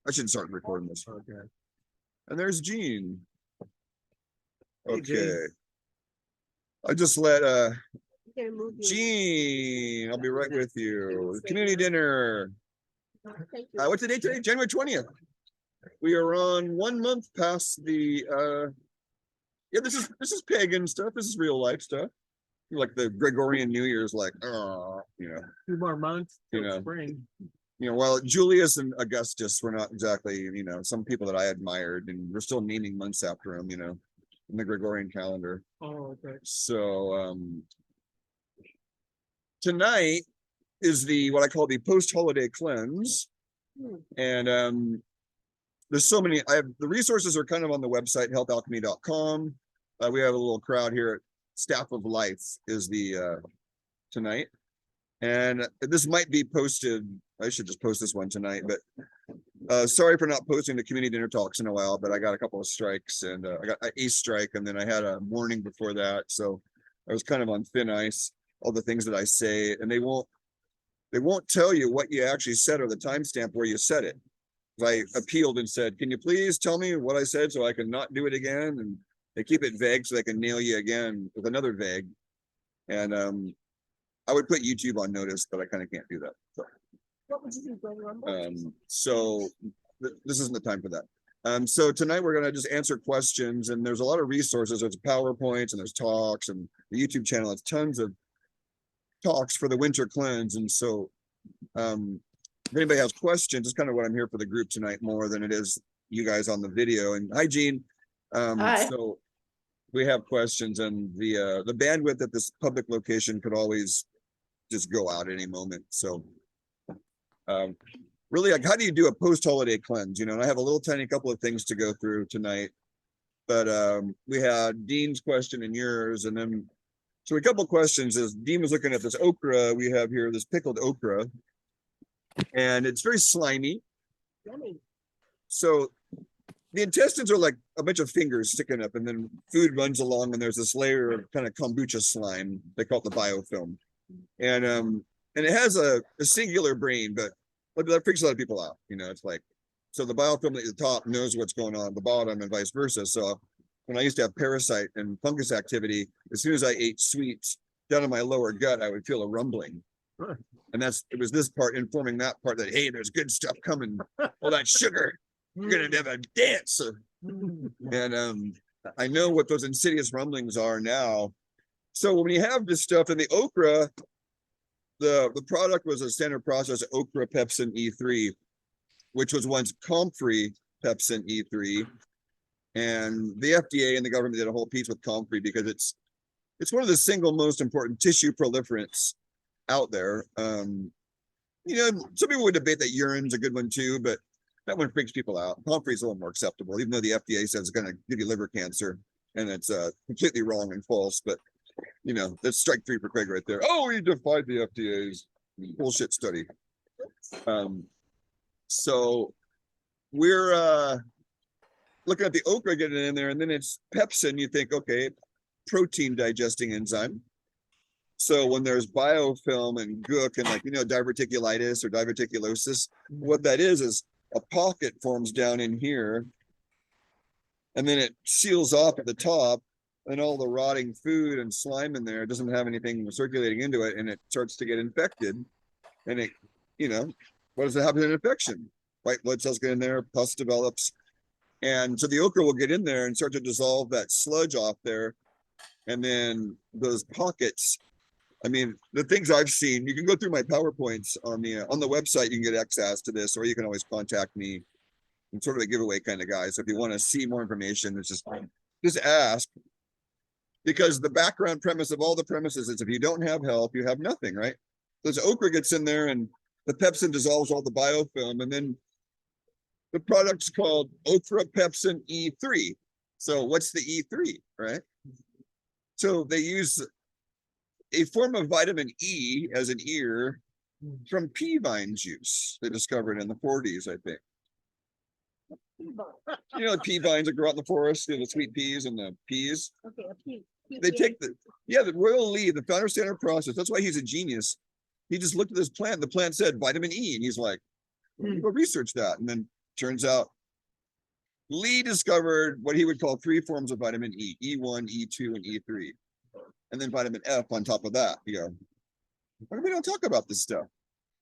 I should start recording this. Okay. And there's Gene. Hey, Okay. Gene. I just let Gonna move you. Gene, I'll be right with you. Community dinner. Thank you. What's the date today? January 20th. We are on 1 month past the yeah, this is pagan stuff. This is real life stuff. Like the Gregorian New Year's, like, oh, you know. 2 more months You till know. spring. You know, while Julius and Augustus were not exactly, you know, some people that I admired, and we're still naming months after them, you know, in the Gregorian calendar. Oh, okay. So tonight is the what I call the post-holiday cleanse. And there's so many. I have the resources are kind of on the website, healthalchemy.com. We have a little crowd here at Staff of Life is the tonight. And this might be posted. I should just post this one tonight, but sorry for not posting the community dinner talks in a while, but I got a couple of strikes and I got a strike and then I had a warning before that. So I was kind of on thin ice, all the things that I say, and they won't tell you what you actually said or the timestamp where you said it. I appealed and said, can you please tell me what I said so I can not do it again? And they keep it vague so they can nail you again with another vague. And I would put YouTube on notice, but I kind of can't do that. So, What would you do, Glenn Rumble? This isn't the time for that. So tonight we're gonna just answer questions, and there's a lot of resources. There's PowerPoints and there's talks, and the YouTube channel has tons of talks for the winter cleanse. And so if anybody has questions, it's kind of what I'm here for the group tonight more than it is you guys on the video. And hi, Gene. Hi. So we have questions, and the bandwidth at this public location could always just go out any moment. So really, like, how do you do a post-holiday cleanse? You know, and I have a little tiny couple of things to go through tonight, but we had Dean's question and yours, and then so a couple of questions is Dean was looking at this okra we have here, this pickled okra, and it's very slimy. Yummy. So the intestines are like a bunch of fingers sticking up, and then food runs along, and there's this layer of kind of kombucha slime. They call it the biofilm, and it has a singular brain, but that freaks a lot of people out. You know, it's like, so the biofilm at the top knows what's going on at the bottom, and vice versa. So when I used to have parasite and fungus activity, as soon as I ate sweets down in my lower gut, I would feel a rumbling. Sure. And it was this part informing that part that, hey, there's good stuff coming. All that sugar, you're gonna have a dance. And I know what those insidious rumblings are now. So when you have this stuff in the okra, the product was a standard process okra pepsin E3, which was once comfrey pepsin E3. And the FDA and the government did a whole piece with comfrey because it's one of the single most important tissue proliferants out there. You know, some people would debate that urine's a good one too, but that one freaks people out. Comfrey's a little more acceptable, even though the FDA says it's going to give you liver cancer, and it's completely wrong and false. But you know, that's strike 3 for Craig right there. Oh, he defied the FDA's bullshit study. So we're looking at the okra getting in there, and then it's pepsin. You think, okay, protein digesting enzyme. So when there's biofilm and gook and, like, you know, diverticulitis or diverticulosis, what that is a pocket forms down in here, and then it seals off at the top, and all the rotting food and slime in there doesn't have anything circulating into it, and it starts to get infected. And it, you know, what does it happen in an infection? White blood cells get in there, pus develops, and so the okra will get in there and start to dissolve that sludge off there, and then those pockets. I mean, the things I've seen, you can go through my PowerPoints on the website. You can get access to this, or you can always contact me. I'm sort of a giveaway kind of guy. So if you want to see more information, it's just ask. Because the background premise of all the premises is if you don't have health, you have nothing, right? This okra gets in there and the pepsin dissolves all the biofilm, and then the product's called okra pepsin E3. So what's the E3, right? So they use a form of vitamin E as an ear from pea vine juice they discovered in the 40s, I think. You know, the pea vines that grow out in the forest, you know, the sweet peas and the peas. Okay, a pea. They take the royal Lee, the founder standard process. That's why he's a genius. He just looked at this plant. The plant said vitamin E, and he's like, go research that. And then Turns out Lee discovered what he would call 3 forms of vitamin E, E1, E2, and E3. And then vitamin F on top of that. You go, why do we don't talk about this stuff?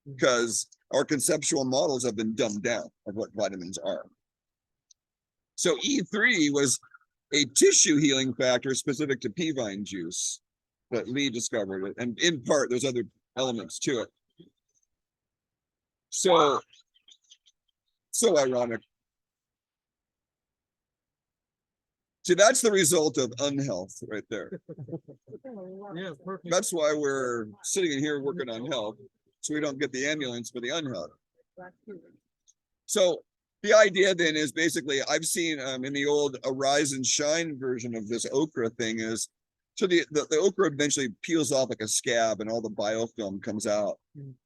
Because our conceptual models have been dumbed down of what vitamins are. So E3 was a tissue healing factor specific to pea vine juice that Lee discovered it. And in part, there's other elements to it. So ironic. See, that's the result of unhealth right there. Yeah, perfect. That's why we're sitting in here working on health, so we don't get the ambulance for the unhealth. So the idea then is basically, I've seen in the old Arise and Shine version of this okra thing is, so the okra eventually peels off like a scab and all the biofilm comes out.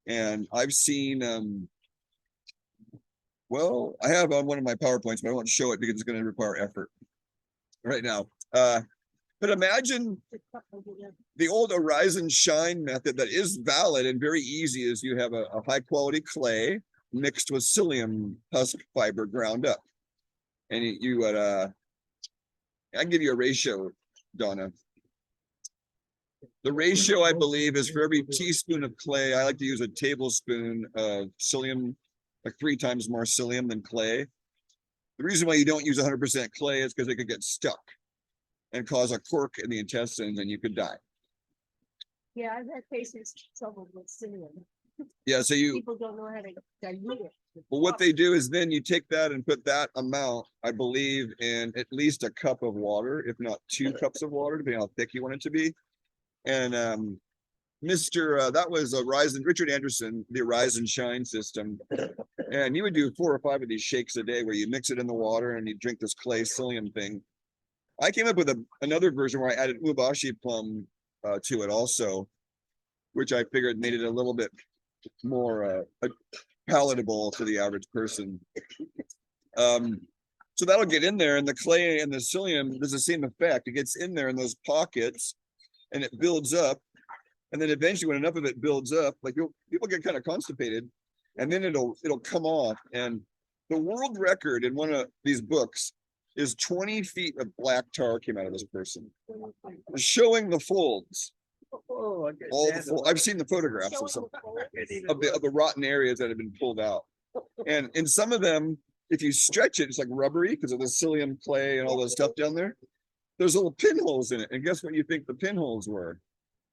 And I've seen, well, I have on one of my PowerPoints, but I won't show it because it's going to require effort right now. But imagine the old Arise and Shine method that is valid and very easy is you have a high quality clay mixed with psyllium husk fiber ground up. And you would, I can give you a ratio, Donna. The ratio, I believe, is for every teaspoon of clay, I like to use a tablespoon of psyllium, like 3 times more psyllium than clay. The reason why you don't use 100% clay is because it could get stuck and cause a cork in the intestines and you could die. Yeah, I've had patients trouble with psyllium. Yeah, so People don't know how to dilute it. well, what they do is then you take that and put that amount, I believe, in at least a cup of water, if not 2 cups of water, depending on how thick you want it to be. And that was Richard Anderson, the Rise and Shine system. And he would do 4 or 5 of these shakes a day where you mix it in the water and you drink this clay psyllium thing. I came up with another version where I added ubashi plum to it also, which I figured made it a little bit more palatable to the average person. So that'll get in there, and the clay and the psyllium does the same effect. It gets in there in those pockets and it builds up. And then eventually when enough of it builds up, like people get kind of constipated, and then it'll come off. And the world record in one of these books is 20 feet of black tar came out of this person, showing the folds. Oh, I've seen the photographs of the rotten areas that have been pulled out. And in some of them, if you stretch it, it's like rubbery because of the psyllium clay and all those stuff down there. There's little pinholes in it. And guess what you think the pinholes were?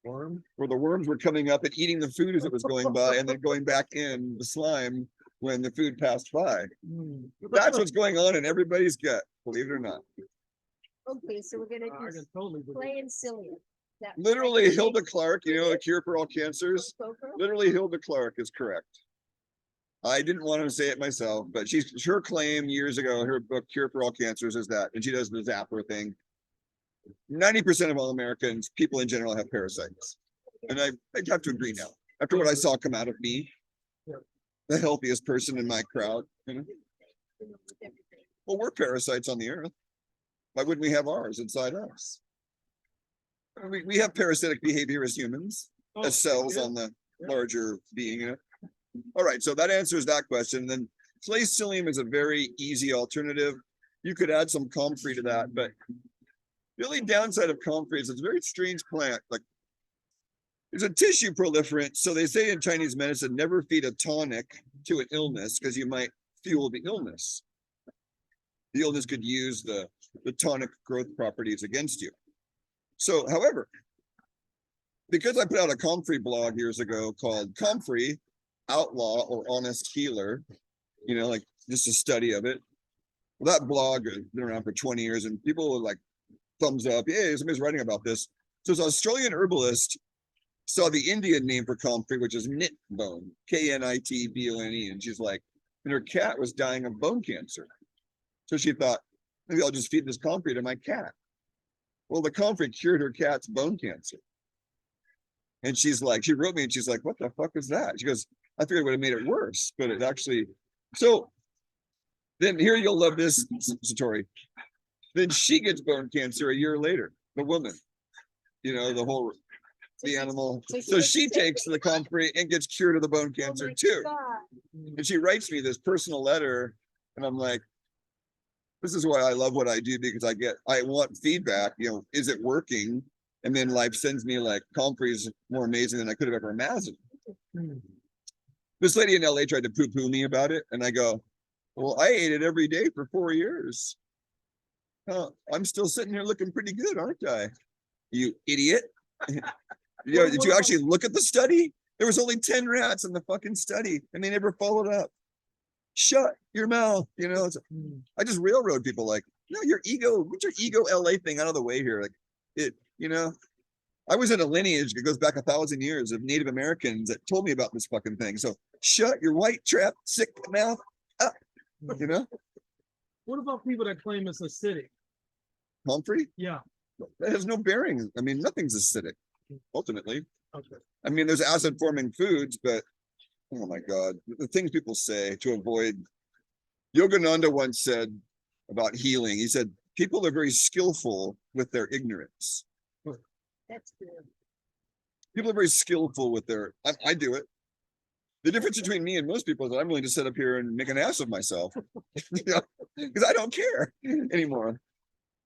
Worm? Where the worms were coming up and eating the food as it was going by and then going back in the slime when the food passed by. That's what's going on in everybody's gut, believe it or not. Okay, so we're gonna do clay and psyllium. Literally, Hilda Clark, you know, A Cure for All Cancers. Literally, Hilda Clark is correct. I didn't want to say it myself, but her claim years ago, her book Cure for All Cancers is that, and she does the zapper thing. 90% of all Americans, people in general, have parasites. And I have to agree now. After what I saw come out of me, the healthiest person in my crowd, you know? Well, we're parasites on the earth. Why wouldn't we have ours inside us? We have parasitic behavior as humans, as cells on the larger being. You know? All right, so that answers that question. Then clay psyllium is a very easy alternative. You could add some comfrey to that, but the only downside of comfrey is it's a very strange plant. Like, it's a tissue proliferant. So they say in Chinese medicine, never feed a tonic to an illness because you might fuel the illness. The illness could use the tonic growth properties against you. So, however, because I put out a comfrey blog years ago called Comfrey, Outlaw or Honest Healer, you know, like just a study of it. Well, that blog has been around for 20 years and people were like, thumbs up, yay, somebody's writing about this. So this Australian herbalist saw the Indian name for comfrey, which is knit bone, Knitbone. And she's like, and her cat was dying of bone cancer. So she thought, maybe I'll just feed this comfrey to my cat. Well, the comfrey cured her cat's bone cancer. And she's like, she wrote me and she's like, what the fuck is that? She goes, I figured it would have made it worse, but it actually, so then here you'll love this, Satori. Then she gets bone cancer a year later, the woman, you know, the animal. So she takes the comfrey and gets cured of the bone cancer too. And she writes me this personal letter And I'm like, this is why I love what I do, because I want feedback, is it working? And then life sends me like comfrey is more amazing than I could have ever imagined. This lady in LA tried to poo-poo me about it. And I go, well, I ate it every day for 4 years. I'm still sitting here looking pretty good, aren't I? You idiot. Did you actually look at the study? There was only 10 rats in the fucking study and they never followed up. Shut your mouth. I just railroad people like, no, your ego, get your ego LA thing out of the way here. Like I was in a lineage that goes back 1,000 years of Native Americans that told me about this fucking thing. So shut your white trap, sick mouth up, What about people that claim it's acidic? Comfrey? Yeah. That has no bearing. I mean, nothing's acidic, ultimately. Okay. I mean, there's acid forming foods, but oh my God, the things people say to avoid. Yogananda once said about healing, he said, people are very skillful with their ignorance. That's good. People are very skillful with I do it. The difference between me and most people is that I'm willing to sit up here and make an ass of myself, because I don't care anymore.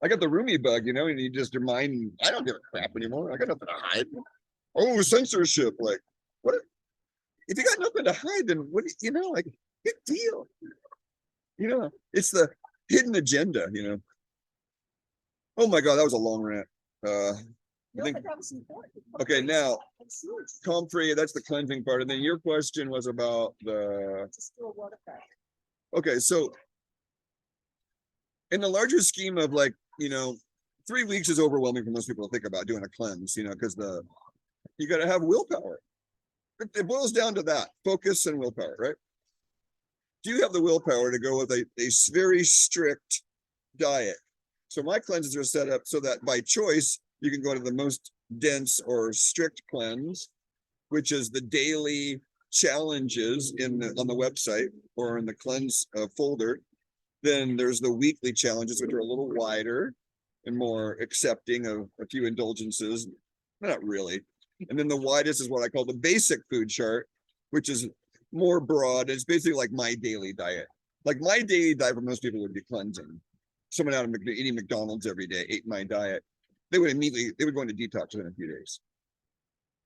I got the roomie bug, and you just remind, I don't give a crap anymore. I got nothing to hide. Oh, censorship. Like, what? If you got nothing to hide, then what, like, big deal. It's the hidden agenda, Oh my God, that was a long rant. No, think- but that was important. Okay, now, It's huge. comfrey, that's the cleansing part. And then your question was about Just do a water bath. okay, so in the larger scheme of 3 weeks is overwhelming for most people to think about doing a cleanse, because you got to have willpower. It boils down to that, focus and willpower, right? Do you have the willpower to go with a very strict diet? So my cleanses are set up so that by choice, you can go to the most dense or strict cleanse, which is the daily challenges on the website or in the cleanse folder. Then there's the weekly challenges, which are a little wider and more accepting of a few indulgences. Not really. And then the widest is what I call the basic food chart, which is more broad. It's basically like my daily diet. Like my daily diet for most people would be cleansing. Someone out of eating McDonald's every day ate my diet. They would go into detox within a few days.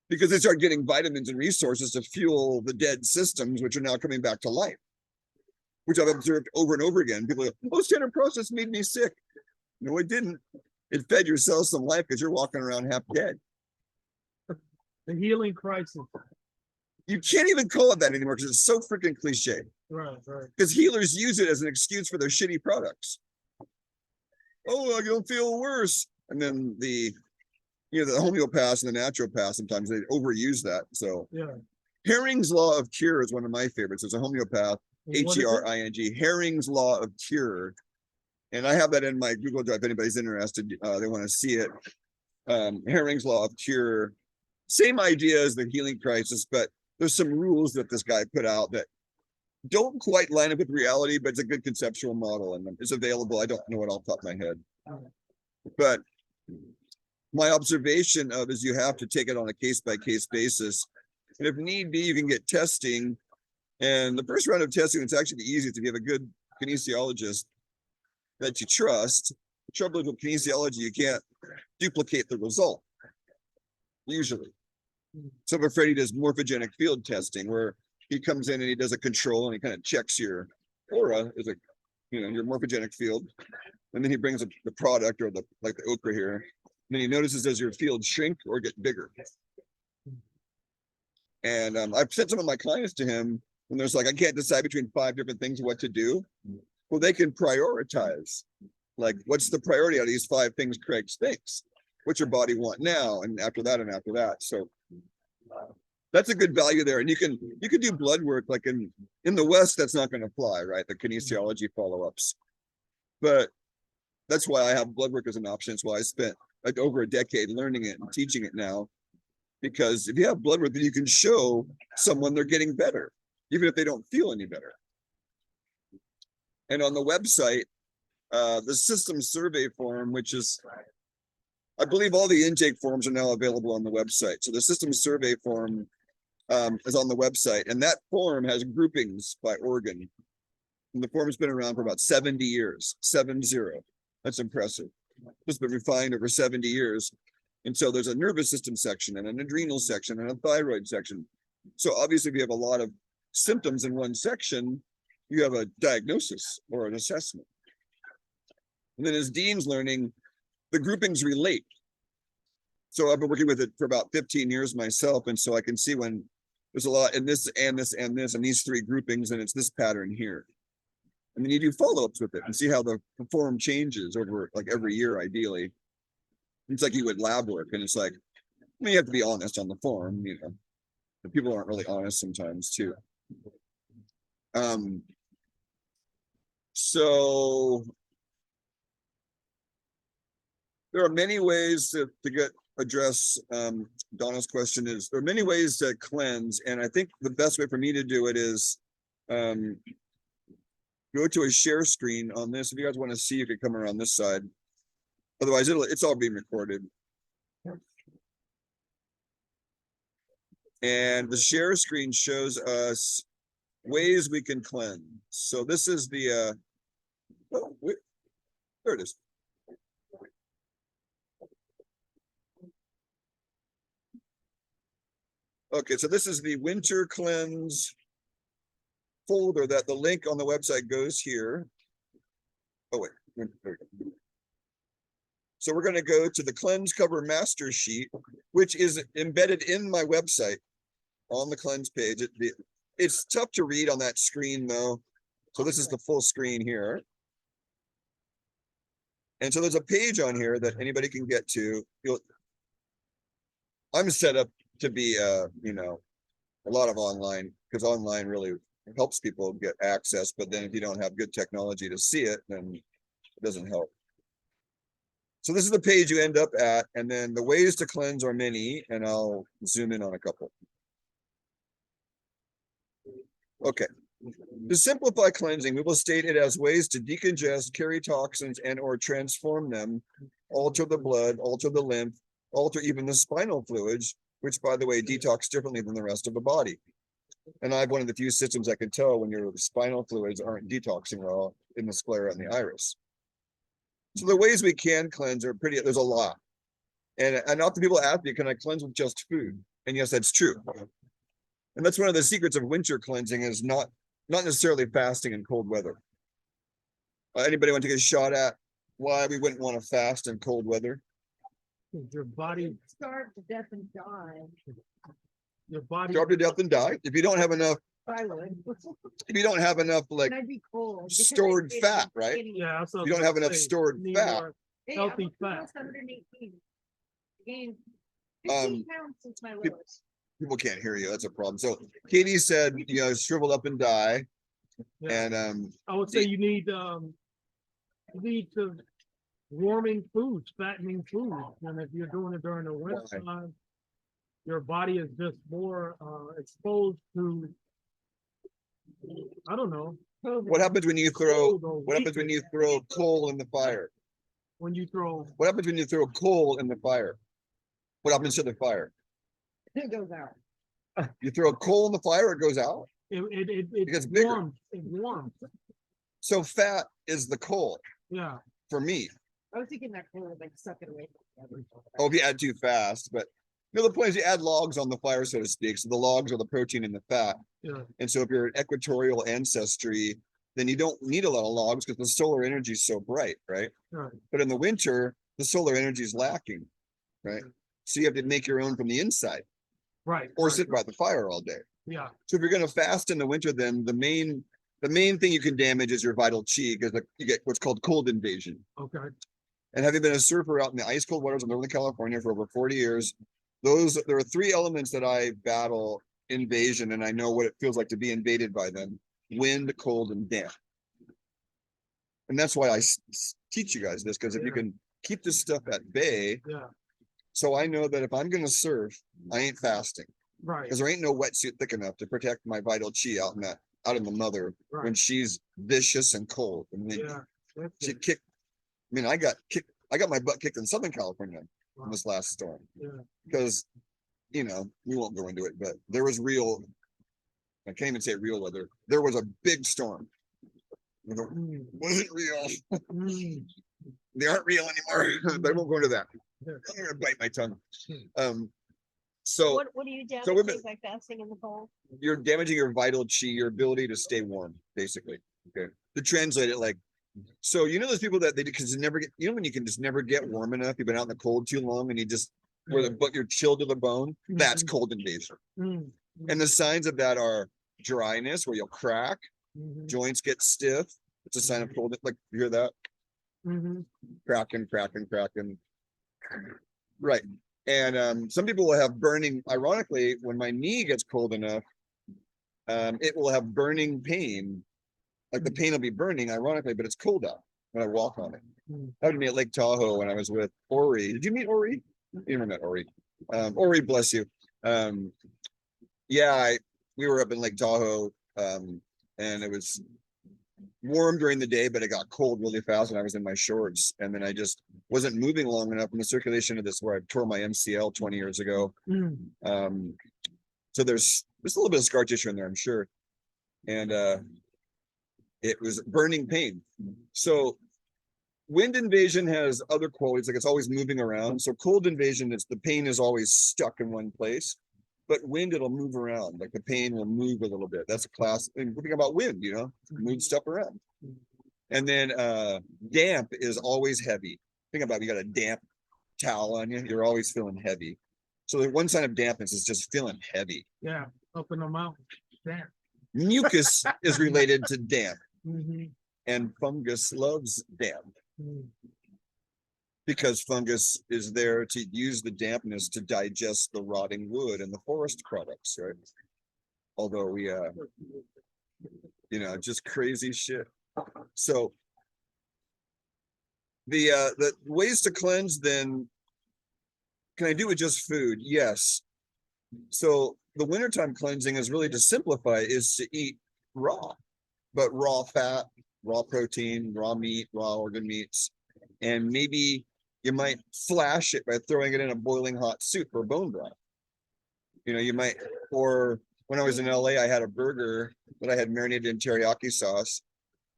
Because they start getting vitamins and resources to fuel the dead systems, which are now coming back to life, which I've observed over and over again. People go, oh, standard process made me sick. No, it didn't. It fed your cells some life because you're walking around half dead. The healing crisis. You can't even call it that anymore because it's so freaking cliche. Right. Because healers use it as an excuse for their shitty products. Oh, I don't feel worse. And then the homeopaths and the naturopaths, sometimes they overuse that. So Yeah. Herring's law of cure is one of my favorites. There's a homeopath, And what is it? Hering, Herring's law of cure. And I have that in my Google Drive. If anybody's interested, they want to see it. Herring's law of cure. Same idea as the healing crisis, but there's some rules that this guy put out that don't quite line up with reality, but it's a good conceptual model and it's available. I don't know it off the top of my head. But my observation of is you have to take it on a case-by-case basis. And if need be, you can get testing. And the first round of testing, it's actually the easiest if you have a good kinesiologist that you trust. The trouble is with kinesiology, you can't duplicate the result, usually. So I'm afraid he does morphogenic field testing where he comes in and he does a control and he kind of checks your aura as your morphogenic field. And then he brings up the product or the okra here. And then he notices does your field shrink or get bigger. And I've sent some of my clients to him and there's I can't decide between 5 different things what to do. Well, they can prioritize. Like, what's the priority out of these 5 things Craig thinks? What's your body want now? And after that, and after that. So that's a good value there. And you can do blood work like in the West, that's not going to fly, right? The kinesiology follow-ups. But that's why I have blood work as an option. It's why I spent over a decade learning it and teaching it now. Because if you have blood work, then you can show someone they're getting better, even if they don't feel any better. And on the website, the system survey form, which is, I believe all the intake forms are now available on the website. So the system survey form is on the website, and that form has groupings by organ. And the form's been around for about 70 years, 70. That's impressive. It's been refined over 70 years. And so there's a nervous system section and an adrenal section and a thyroid section. So obviously, if you have a lot of symptoms in one section, you have a diagnosis or an assessment. And then as Dean's learning, the groupings relate. So I've been working with it for about 15 years myself. And so I can see when there's a lot in this and this and this and these three groupings, and it's this pattern here. And then you do follow-ups with it and see how the form changes over like every year, ideally. It's like you would lab work, and it's like, I mean, you have to be honest on the form, you know. But people aren't really honest sometimes too. So there are many ways to get address Donna's question. Is there are many ways to cleanse, and I think the best way for me to do it is go to a share screen on this. If you guys want to see, you could come around this side. Otherwise, it's all being recorded. And the share screen shows us ways we can cleanse. So this is the oh, wait, there it is. Okay, so this is the winter cleanse folder that the link on the website goes here. Oh wait, there we go. So we're going to go to the cleanse cover master sheet, which is embedded in my website on the cleanse page. It's tough to read on that screen though. So this is the full screen here. And so there's a page on here that anybody can get to. I'm set up to be, you know, a lot of online, because online really helps people get access. But then if you don't have good technology to see it, then it doesn't help. So this is the page you end up at, and then the ways to cleanse are many, and I'll zoom in on a couple. Okay. To simplify cleansing, we will state it as ways to decongest, carry toxins, and or transform them, alter the blood, alter the lymph, alter even the spinal fluids, which, by the way, detox differently than the rest of the body. And I have one of the few systems I can tell when your spinal fluids aren't detoxing well in the sclera and the iris. So the ways we can cleanse are pretty, there's a lot. And often people ask me, can I cleanse with just food? And yes, that's true. And that's one of the secrets of winter cleansing, is not necessarily fasting in cold weather. Anybody want to take a shot at why we wouldn't want to fast in cold weather? Your body, Starve to death and die. your body. Starve to death and die. If you don't have enough, I would. if you don't have enough like And I'd be cold. because stored I'd fat, be right? skinny. Yeah, that's what You I don't was have gonna enough say. stored Need fat. more Hey, healthy I'm fat. almost 118. Gained Um, 15 pounds since my peop- lowest. People can't hear you. That's a problem. So Katie said, you know, shrivel up and die. Yeah. And I would say you need to warming foods, fattening foods, and if you're doing it during the winter time, your body is just more exposed to, I don't know. what happens when you throw cold or what happens when you weakness. throw coal in the fire? When you throw, What happens when you throw coal in the fire? What happens to the fire? It goes out. You throw coal in the fire, it goes out. it gets bigger. warms, it warms, So fat is the coal yeah. for me. I was thinking that cold would like suck it away. Oh, if you add too fast, but no, the point is you add logs on the fire, so to speak. So the logs are the protein in the fat. Yeah. And so if you're an equatorial ancestry, then you don't need a lot of logs because the solar energy is so bright, right? Right. But in the winter, the solar energy is lacking, right? So you have to make your own from the inside, Right. or right. sit by the fire all day. Yeah. So if you're going to fast in the winter, then the main thing you can damage is your vital chi, because you get what's called cold invasion. Okay. And having been a surfer out in the ice cold waters of Northern California for over 40 years, there are three elements that I battle invasion, and I know what it feels like to be invaded by them: wind, cold, and damp. And that's why I teach you guys this, because if you can keep this stuff at bay, Yeah. so I know that if I'm going to surf, I ain't fasting, Right. because there ain't no wetsuit thick enough to protect my vital chi out in the mother when Right. she's vicious and cold. And then Yeah. That's she it. kicked. I mean, I got my butt kicked in Southern California in this last storm, Yeah. because, you know, we won't go into it, but there was real, I can't even say real weather. There was a big storm, Wasn't real. Mm. They aren't real anymore. But I won't go into that. Yeah. I'm gonna bite my tongue. So What do you so women- damage by fasting in the cold? you're damaging your vital chi, your ability to stay warm, basically. Okay. To translate it, like, so you know those people that they because never get, you know, when you can just never get warm enough, you've been out in the cold too long, and you just where the but you're chilled to the bone. That's Mhm. cold invasion. Mm. And the signs of that are dryness, where you'll crack, Mhm. joints get stiff. It's a sign of cold. Like you hear that? Mhm. Cracking, cracking, cracking. Right. And some people will have burning, ironically, when my knee gets cold enough, it will have burning pain. Like the pain will be burning, ironically, but it's cold out when I walk on it. Mm. Happened to me at Lake Tahoe when I was with Ori. Did you meet Ori? You never met Ori. Ori, bless you. Yeah, we were up in Lake Tahoe, and it was warm during the day, but it got cold really fast when I was in my shorts. And then I just wasn't moving long enough in the circulation of this where I tore my MCL 20 years ago. Mm. So there's a little bit of scar tissue in there, I'm sure. And it was burning pain. So wind invasion has other qualities, like it's always moving around. So cold invasion, it's the pain is always stuck in one place. But wind, it'll move around, like the pain will move a little bit. That's a class. And think about wind, you know, move stuff around. And then damp is always heavy. Think about it, you got a damp towel on you, you're always feeling heavy. So the one sign of dampness is just feeling heavy. Yeah, up in the mountains. Damn. Mucus is related to damp, Mhm. and fungus loves damp Mm. because fungus is there to use the dampness to digest the rotting wood and the forest products, right? Although we you know, just crazy shit. So the ways to cleanse, then, can I do with just food? Yes. So the wintertime cleansing is really, to simplify, is to eat raw, but raw fat, raw protein, raw meat, raw organ meats. And maybe you might flash it by throwing it in a boiling hot soup or bone broth. You know, you might, or when I was in LA, I had a burger that I had marinated in teriyaki sauce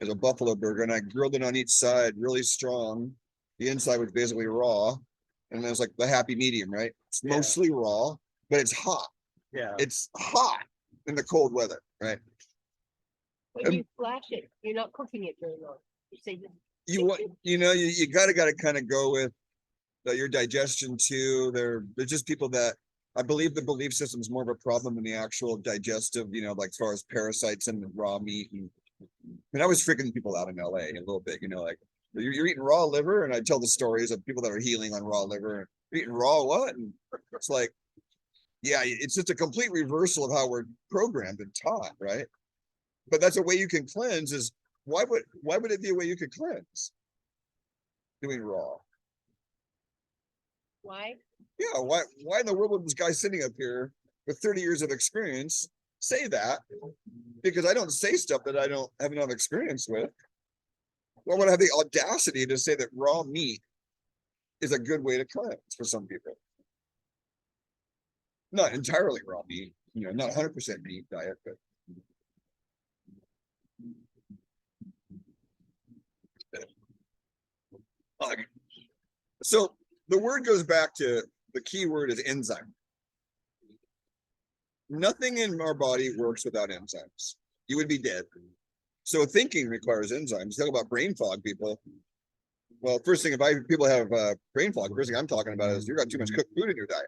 as a buffalo burger, and I grilled it on each side really strong. The inside was basically raw, and it was like the happy medium, right? It's mostly raw, but it's hot. Yeah. It's hot in the cold weather, right? When you flash it, you're not cooking it very long. You say this. You want, you know, you gotta kind of go with your digestion too. They're just people that, I believe the belief system is more of a problem than the actual digestive, you know, like as far as parasites and raw meat. And I was freaking people out in LA a little bit, you know, like you're eating raw liver, and I tell the stories of people that are healing on raw liver. You're eating raw what? And it's like, yeah, it's just a complete reversal of how we're programmed and taught, right? But that's a way you can cleanse. Is why would it be a way you could cleanse? Doing raw. Why? Yeah, why in the world would this guy sitting up here with 30 years of experience say that? Because I don't say stuff that I don't have enough experience with. Why would I have the audacity to say that raw meat is a good way to cleanse for some people? Not entirely raw meat, you know, not 100% meat diet, but so the word goes back to, the key word is enzyme. Nothing in our body works without enzymes. You would be dead. So thinking requires enzymes. Talk about brain fog, people. Well, first thing, if people have brain fog, first thing I'm talking about is you've got too much cooked food in your diet.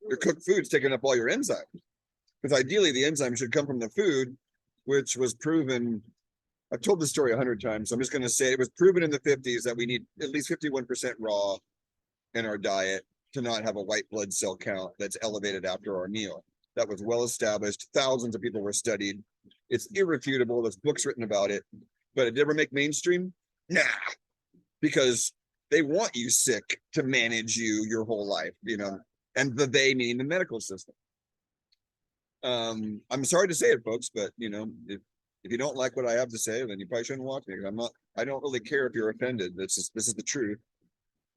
Your cooked food's taking up all your enzymes. Because ideally the enzyme should come from the food, which was proven. I've told this story 100 times, so I'm just going to say it was proven in the 50s that we need at least 51% raw in our diet to not have a white blood cell count that's elevated after our meal. That was well established. Thousands of people were studied. It's irrefutable. There's books written about it, but it never make mainstream. Nah, because they want you sick to manage you your whole life, you know, and they meaning the medical system. I'm sorry to say it, folks, but you know, if you don't like what I have to say, then you probably shouldn't watch me. I don't really care if you're offended. This is the truth.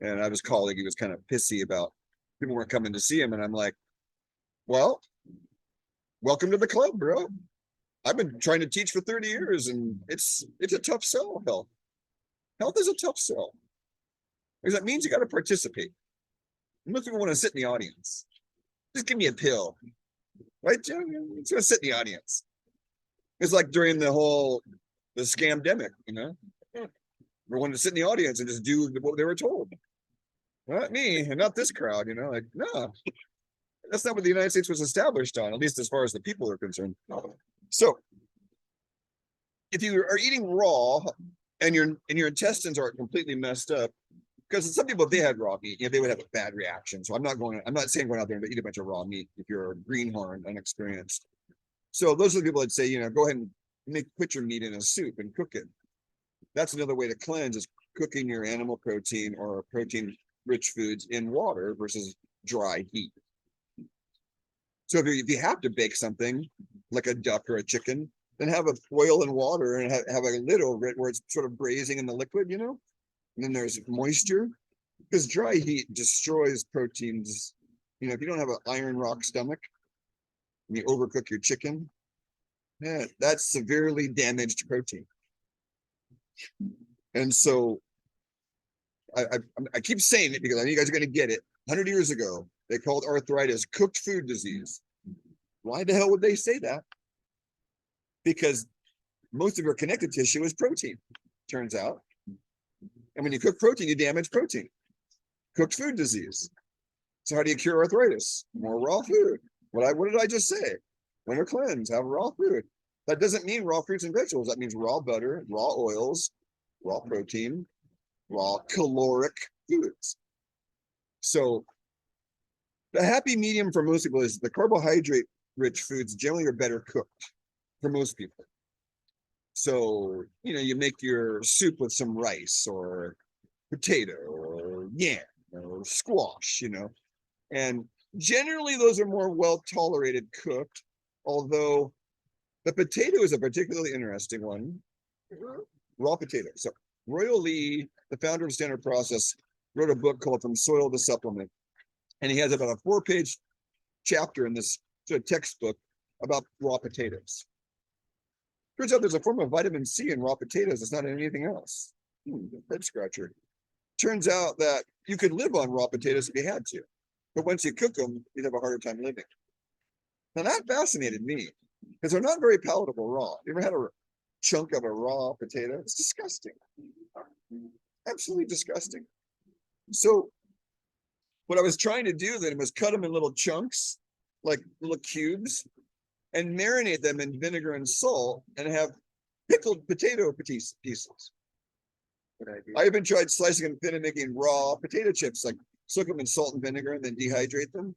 And I have his colleague, he was kind of pissy about people weren't coming to see him. And I'm like, well, welcome to the club, bro. I've been trying to teach for 30 years and it's a tough sell, health. Health is a tough sell. Because that means you got to participate. Most people want to sit in the audience. Just give me a pill. Right, Joe? It's gonna sit in the audience. It's like during the scamdemic, you know? Everyone to sit in the audience and just do what they were told. Not me, and not this crowd, you know, like, no. That's not what the United States was established on, at least as far as the people are concerned. So if you are eating raw and your intestines are completely messed up, because some people, if they had raw meat, you know, they would have a bad reaction. So I'm not saying go out there and eat a bunch of raw meat if you're a greenhorn, unexperienced. So those are the people that say, you know, go ahead and put your meat in a soup and cook it. That's another way to cleanse, is cooking your animal protein or protein rich foods in water versus dry heat. So if you have to bake something like a duck or a chicken, then have a boil in water and have a lid over it where it's sort of braising in the liquid, you know, and then there's moisture, because dry heat destroys proteins. You know, if you don't have an iron rock stomach and you overcook your chicken, yeah, that's severely damaged protein. And so I keep saying it because I know you guys are going to get it. 100 years ago, they called arthritis cooked food disease. Why the hell would they say that? Because most of your connective tissue is protein, turns out. And when you cook protein, you damage protein. Cooked food disease. So how do you cure arthritis? More raw food. What did I just say? Winter cleanse, have raw food. That doesn't mean raw fruits and vegetables. That means raw butter, raw oils, raw protein, raw caloric foods. So the happy medium for most people is the carbohydrate rich foods generally are better cooked for most people. So, you know, you make your soup with some rice or potato or yam or squash, you know, and generally those are more well tolerated cooked, although the potato is a particularly interesting one. Raw potato. So Royal Lee, the founder of Standard Process, wrote a book called From Soil to Supplement. And he has about a 4-page chapter in this sort of textbook about raw potatoes. Turns out there's a form of vitamin C in raw potatoes that's not in anything else. Head scratcher. Turns out that you could live on raw potatoes if you had to. But once you cook them, you'd have a harder time living. Now that fascinated me because they're not very palatable raw. You ever had a chunk of a raw potato? It's disgusting. Absolutely disgusting. So what I was trying to do then was cut them in little chunks, like little cubes, and marinate them in vinegar and salt and have pickled potato pieces. I even tried slicing them thin and making raw potato chips, like soak them in salt and vinegar and then dehydrate them.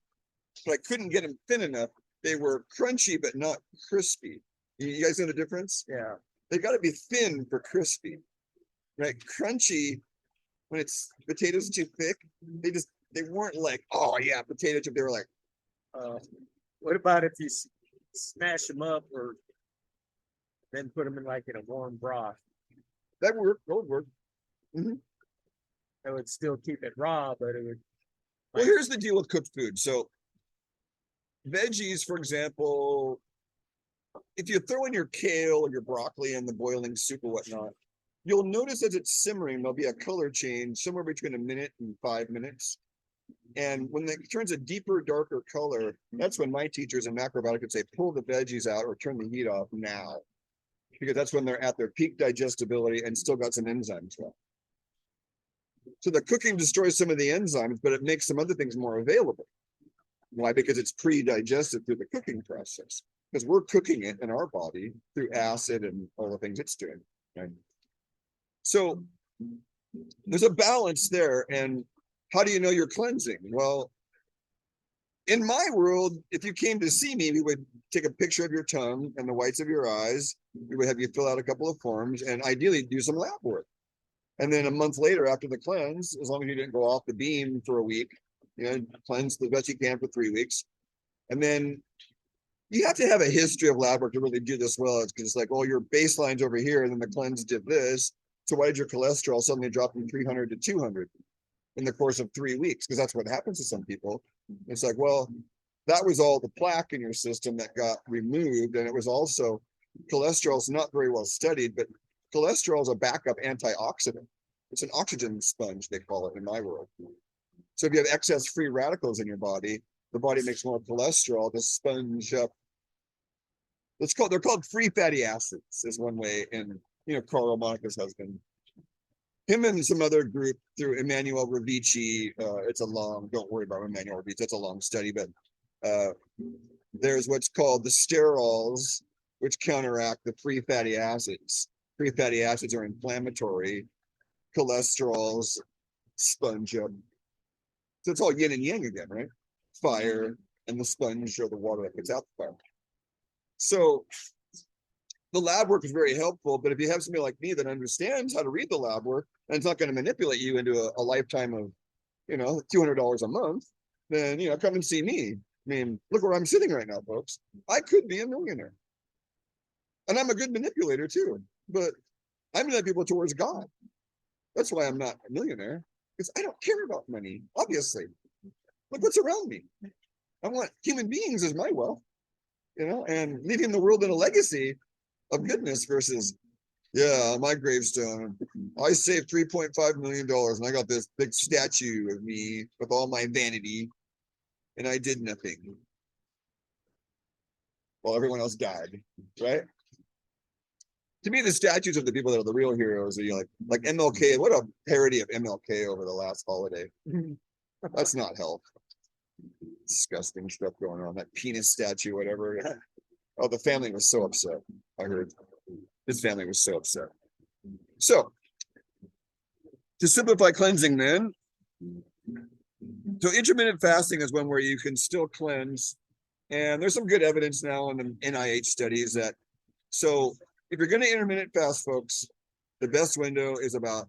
But I couldn't get them thin enough. They were crunchy, but not crispy. You guys know the difference? Yeah. They got to be thin for crispy, right? Crunchy, when it's potatoes too thick, they weren't like, oh yeah, potato chip. They were like, What about if you smash them up or then put them in like in a warm broth? that would work. That would still keep it raw, but it would. Well, here's the deal with cooked food. So veggies, for example, if you throw in your kale or your broccoli in the boiling soup or whatnot, you'll notice as it's simmering, there'll be a color change somewhere between a minute and 5 minutes. And when it turns a deeper, darker color, that's when my teachers in macrobiotics would say, pull the veggies out or turn the heat off now. Because that's when they're at their peak digestibility and still got some enzymes left. So the cooking destroys some of the enzymes, but it makes some other things more available. Why? Because it's pre-digested through the cooking process. Because we're cooking it in our body through acid and all the things it's doing. Right? So there's a balance there. And how do you know you're cleansing? Well, in my world, if you came to see me, we would take a picture of your tongue and the whites of your eyes. We would have you fill out a couple of forms and ideally do some lab work. And then a month later after the cleanse, as long as you didn't go off the beam for a week, you know, cleanse the best you can for 3 weeks. And then you have to have a history of lab work to really do this well. It's because it's like, oh, your baseline's over here, and then the cleanse did this. So why did your cholesterol suddenly drop from 300 to 200 in the course of 3 weeks? Because that's what happens to some people. It's like, well, that was all the plaque in your system that got removed. And it was also cholesterol is not very well studied, but cholesterol is a backup antioxidant. It's an oxygen sponge, they call it in my world. So if you have excess free radicals in your body, the body makes more cholesterol to sponge up. They're called free fatty acids, is one way. And Carl Monica's husband, him and some other group through Emmanuel Ravici. Don't worry about Emmanuel Ravici, that's a long study, but there's what's called the sterols, which counteract the free fatty acids. Free fatty acids are inflammatory. Cholesterols sponge up. So it's all yin and yang again, right? Fire and the sponge or the water that gets out the fire. So the lab work is very helpful, but if you have somebody like me that understands how to read the lab work, and it's not going to manipulate you into a lifetime of, $200 a month, then, come and see me. I mean, look where I'm sitting right now, folks. I could be a millionaire. And I'm a good manipulator too, but I manipulate people towards God. That's why I'm not a millionaire, because I don't care about money, obviously. Look what's around me. I want human beings as my wealth, and leaving the world in a legacy of goodness versus, yeah, my gravestone. I saved $3.5 million and I got this big statue of me with all my vanity, and I did nothing while everyone else died, right? To me, the statues of the people that are the real heroes are like MLK. What a parody of MLK over the last holiday. That's not health. Disgusting stuff going on. That penis statue, whatever. Oh, the family was so upset. I heard his family was so upset. So, to simplify cleansing, then, so intermittent fasting is one where you can still cleanse, and there's some good evidence now in the NIH studies that. So, if you're going to intermittent fast, folks, the best window is about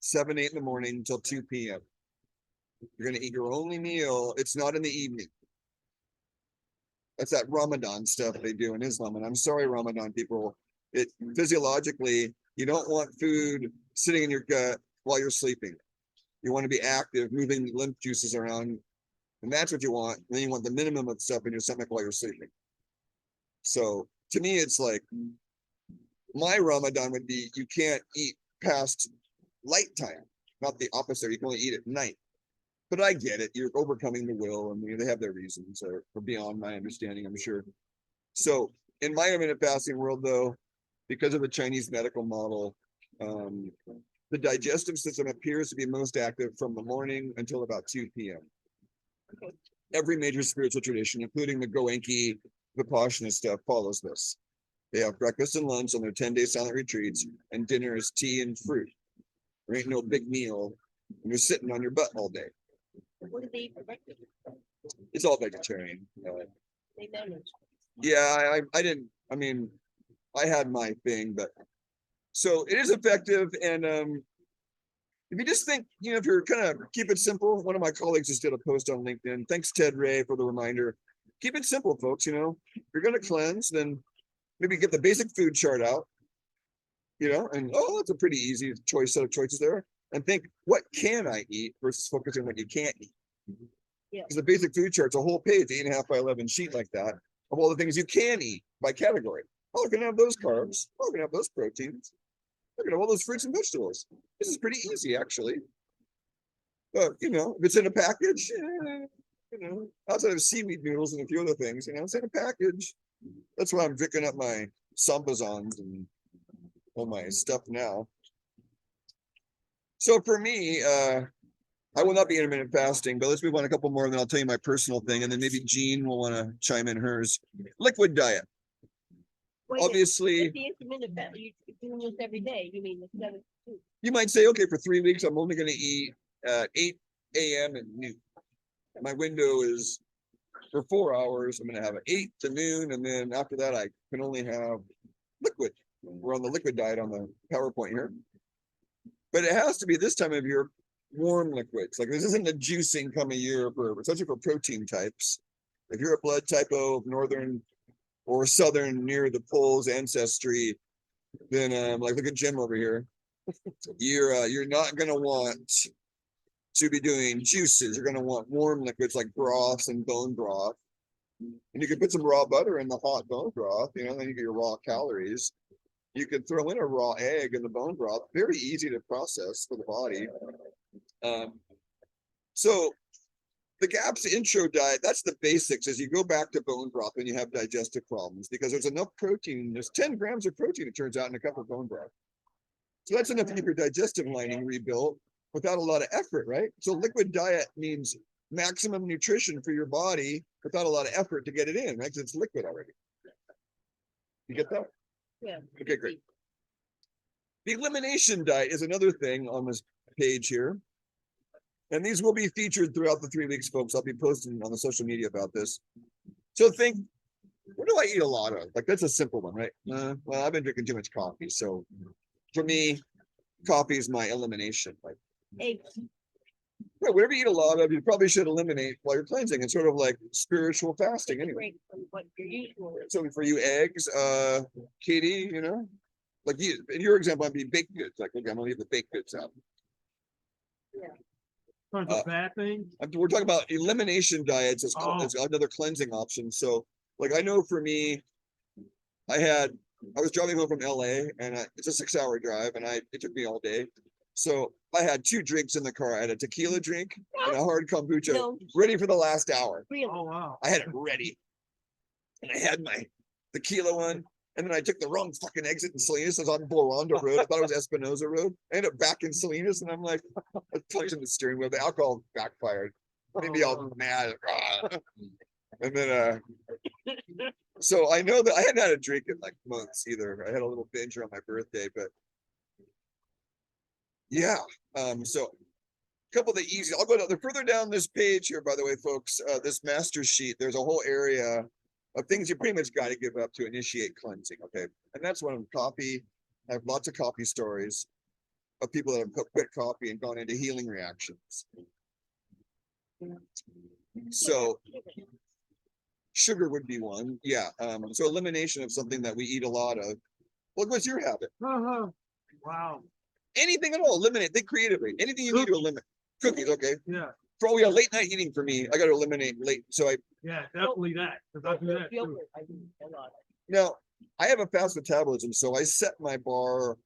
7, 8 in the morning until 2 p.m. You're going to eat your only meal. It's not in the evening. That's that Ramadan stuff they do in Islam. And I'm sorry, Ramadan people. Physiologically, you don't want food sitting in your gut while you're sleeping. You want to be active, moving lymph juices around. And that's what you want. And then you want the minimum of stuff in your stomach while you're sleeping. So to me, it's like my Ramadan would be you can't eat past light time, not the opposite. You can only eat at night. But I get it. You're overcoming the will, and they have their reasons for beyond my understanding, I'm sure. So in my intermittent fasting world, though, because of the Chinese medical model, the digestive system appears to be most active from the morning until about 2 p.m. Every major spiritual tradition, including the Goenki, Vipassana stuff, follows this. They have breakfast and lunch on their 10-day silent retreats, and dinner is tea and fruit. There ain't no big meal, and you're sitting on your butt all day. What do they eat for breakfast? It's all vegetarian. They manage. Yeah, I didn't. I mean, I had my thing, but so it is effective. And if you just think, if you're kind of keep it simple. One of my colleagues just did a post on LinkedIn. Thanks, Ted Ray, for the reminder. Keep it simple, folks. If you're going to cleanse, then maybe get the basic food chart out. And that's a pretty easy set of choices there. And think, what can I eat versus focusing on what you can't eat. Yeah. Because the basic food chart's a whole page, 8.5 by 11 sheet like that, of all the things you can eat by category. Oh, we're gonna have those carbs. Oh, we're gonna have those proteins. We're gonna have all those fruits and vegetables. This is pretty easy, actually. But if it's in a package, outside of seaweed noodles and a few other things, it's in a package. That's why I'm picking up my Sambazons and all my stuff now. So for me, I will not be intermittent fasting, but let's move on a couple more, and then I'll tell you my personal thing, and then maybe Jean will want to chime in hers. Liquid diet. Wait, Obviously, if the intermittent fast, you're doing this every day. You mean the 7 to 2? you might say, okay, for 3 weeks, I'm only going to eat at 8 a.m. and noon. My window is for 4 hours. I'm going to have 8 to noon, and then after that, I can only have liquid. We're on the liquid diet on the PowerPoint here. But it has to be this time of year, warm liquids. Like this isn't a juicing come of year especially for protein types. If you're a blood type O of northern or southern near the poles ancestry, then like look at Jim over here. You're not gonna want to be doing juices. You're gonna want warm liquids like broths and bone broth. And you can put some raw butter in the hot bone broth, you know, then you get your raw calories. You could throw in a raw egg in the bone broth, very easy to process for the body. So the GAPS intro diet, that's the basics. As you go back to bone broth when you have digestive problems, because there's enough protein, there's 10 grams of protein, it turns out, in a cup of bone broth. So that's enough to keep your digestive lining rebuilt without a lot of effort, right? So liquid diet means maximum nutrition for your body without a lot of effort to get it in, right? Because it's liquid already. You get that? Yeah. Okay, great. The elimination diet is another thing on this page here. And these will be featured throughout the 3 weeks, folks. I'll be posting on the social media about this. So think, what do I eat a lot of? Like, that's a simple one, right? Well, I've been drinking too much coffee. So for me, coffee is my elimination. Like, Eggs. yeah, whatever you eat a lot of, you probably should eliminate while you're cleansing. It's sort of like spiritual fasting anyway. Break from what your usual is. So for you, eggs, Katie, you know, like you, in your example, I'd be baked goods. Like, okay, I'm gonna leave the baked goods out. For the bad things. We're talking about elimination diets as, Oh. as another cleansing option. So, like, I know for me, I was driving home from LA, and it's a 6-hour drive, and it took me all day. So I had 2 drinks in the car. I had a tequila drink and a hard kombucha No, ready for the last hour. really. Oh, wow. I had it ready, and I had my tequila one, and then I took the wrong fucking exit in Salinas. I was on Borondo Road. I thought it was Espinosa Road. I ended up back in Salinas, and I'm like, I was punching the steering wheel. The alcohol backfired. Made me all mad. And then, so I know that I hadn't had a drink in like months either. I had a little binge on my birthday, but yeah. So a couple of the easy, I'll go the further down this page here, by the way, folks, this master sheet, there's a whole area of things you pretty much got to give up to initiate cleansing. Okay. And that's one of them. Coffee. I have lots of coffee stories of people that have quit coffee and gone into healing reactions. So sugar would be one. Yeah. So elimination of something that we eat a lot of. What's your habit? Uh-huh. Wow. Anything at all, eliminate. Think creatively. Anything you need to eliminate. Cookies, okay. Yeah. For late night eating for me, I got to eliminate late. So Yeah, definitely that. Because I do that too. Yogurt, I do a lot. now I have a fast metabolism, so I set my bar.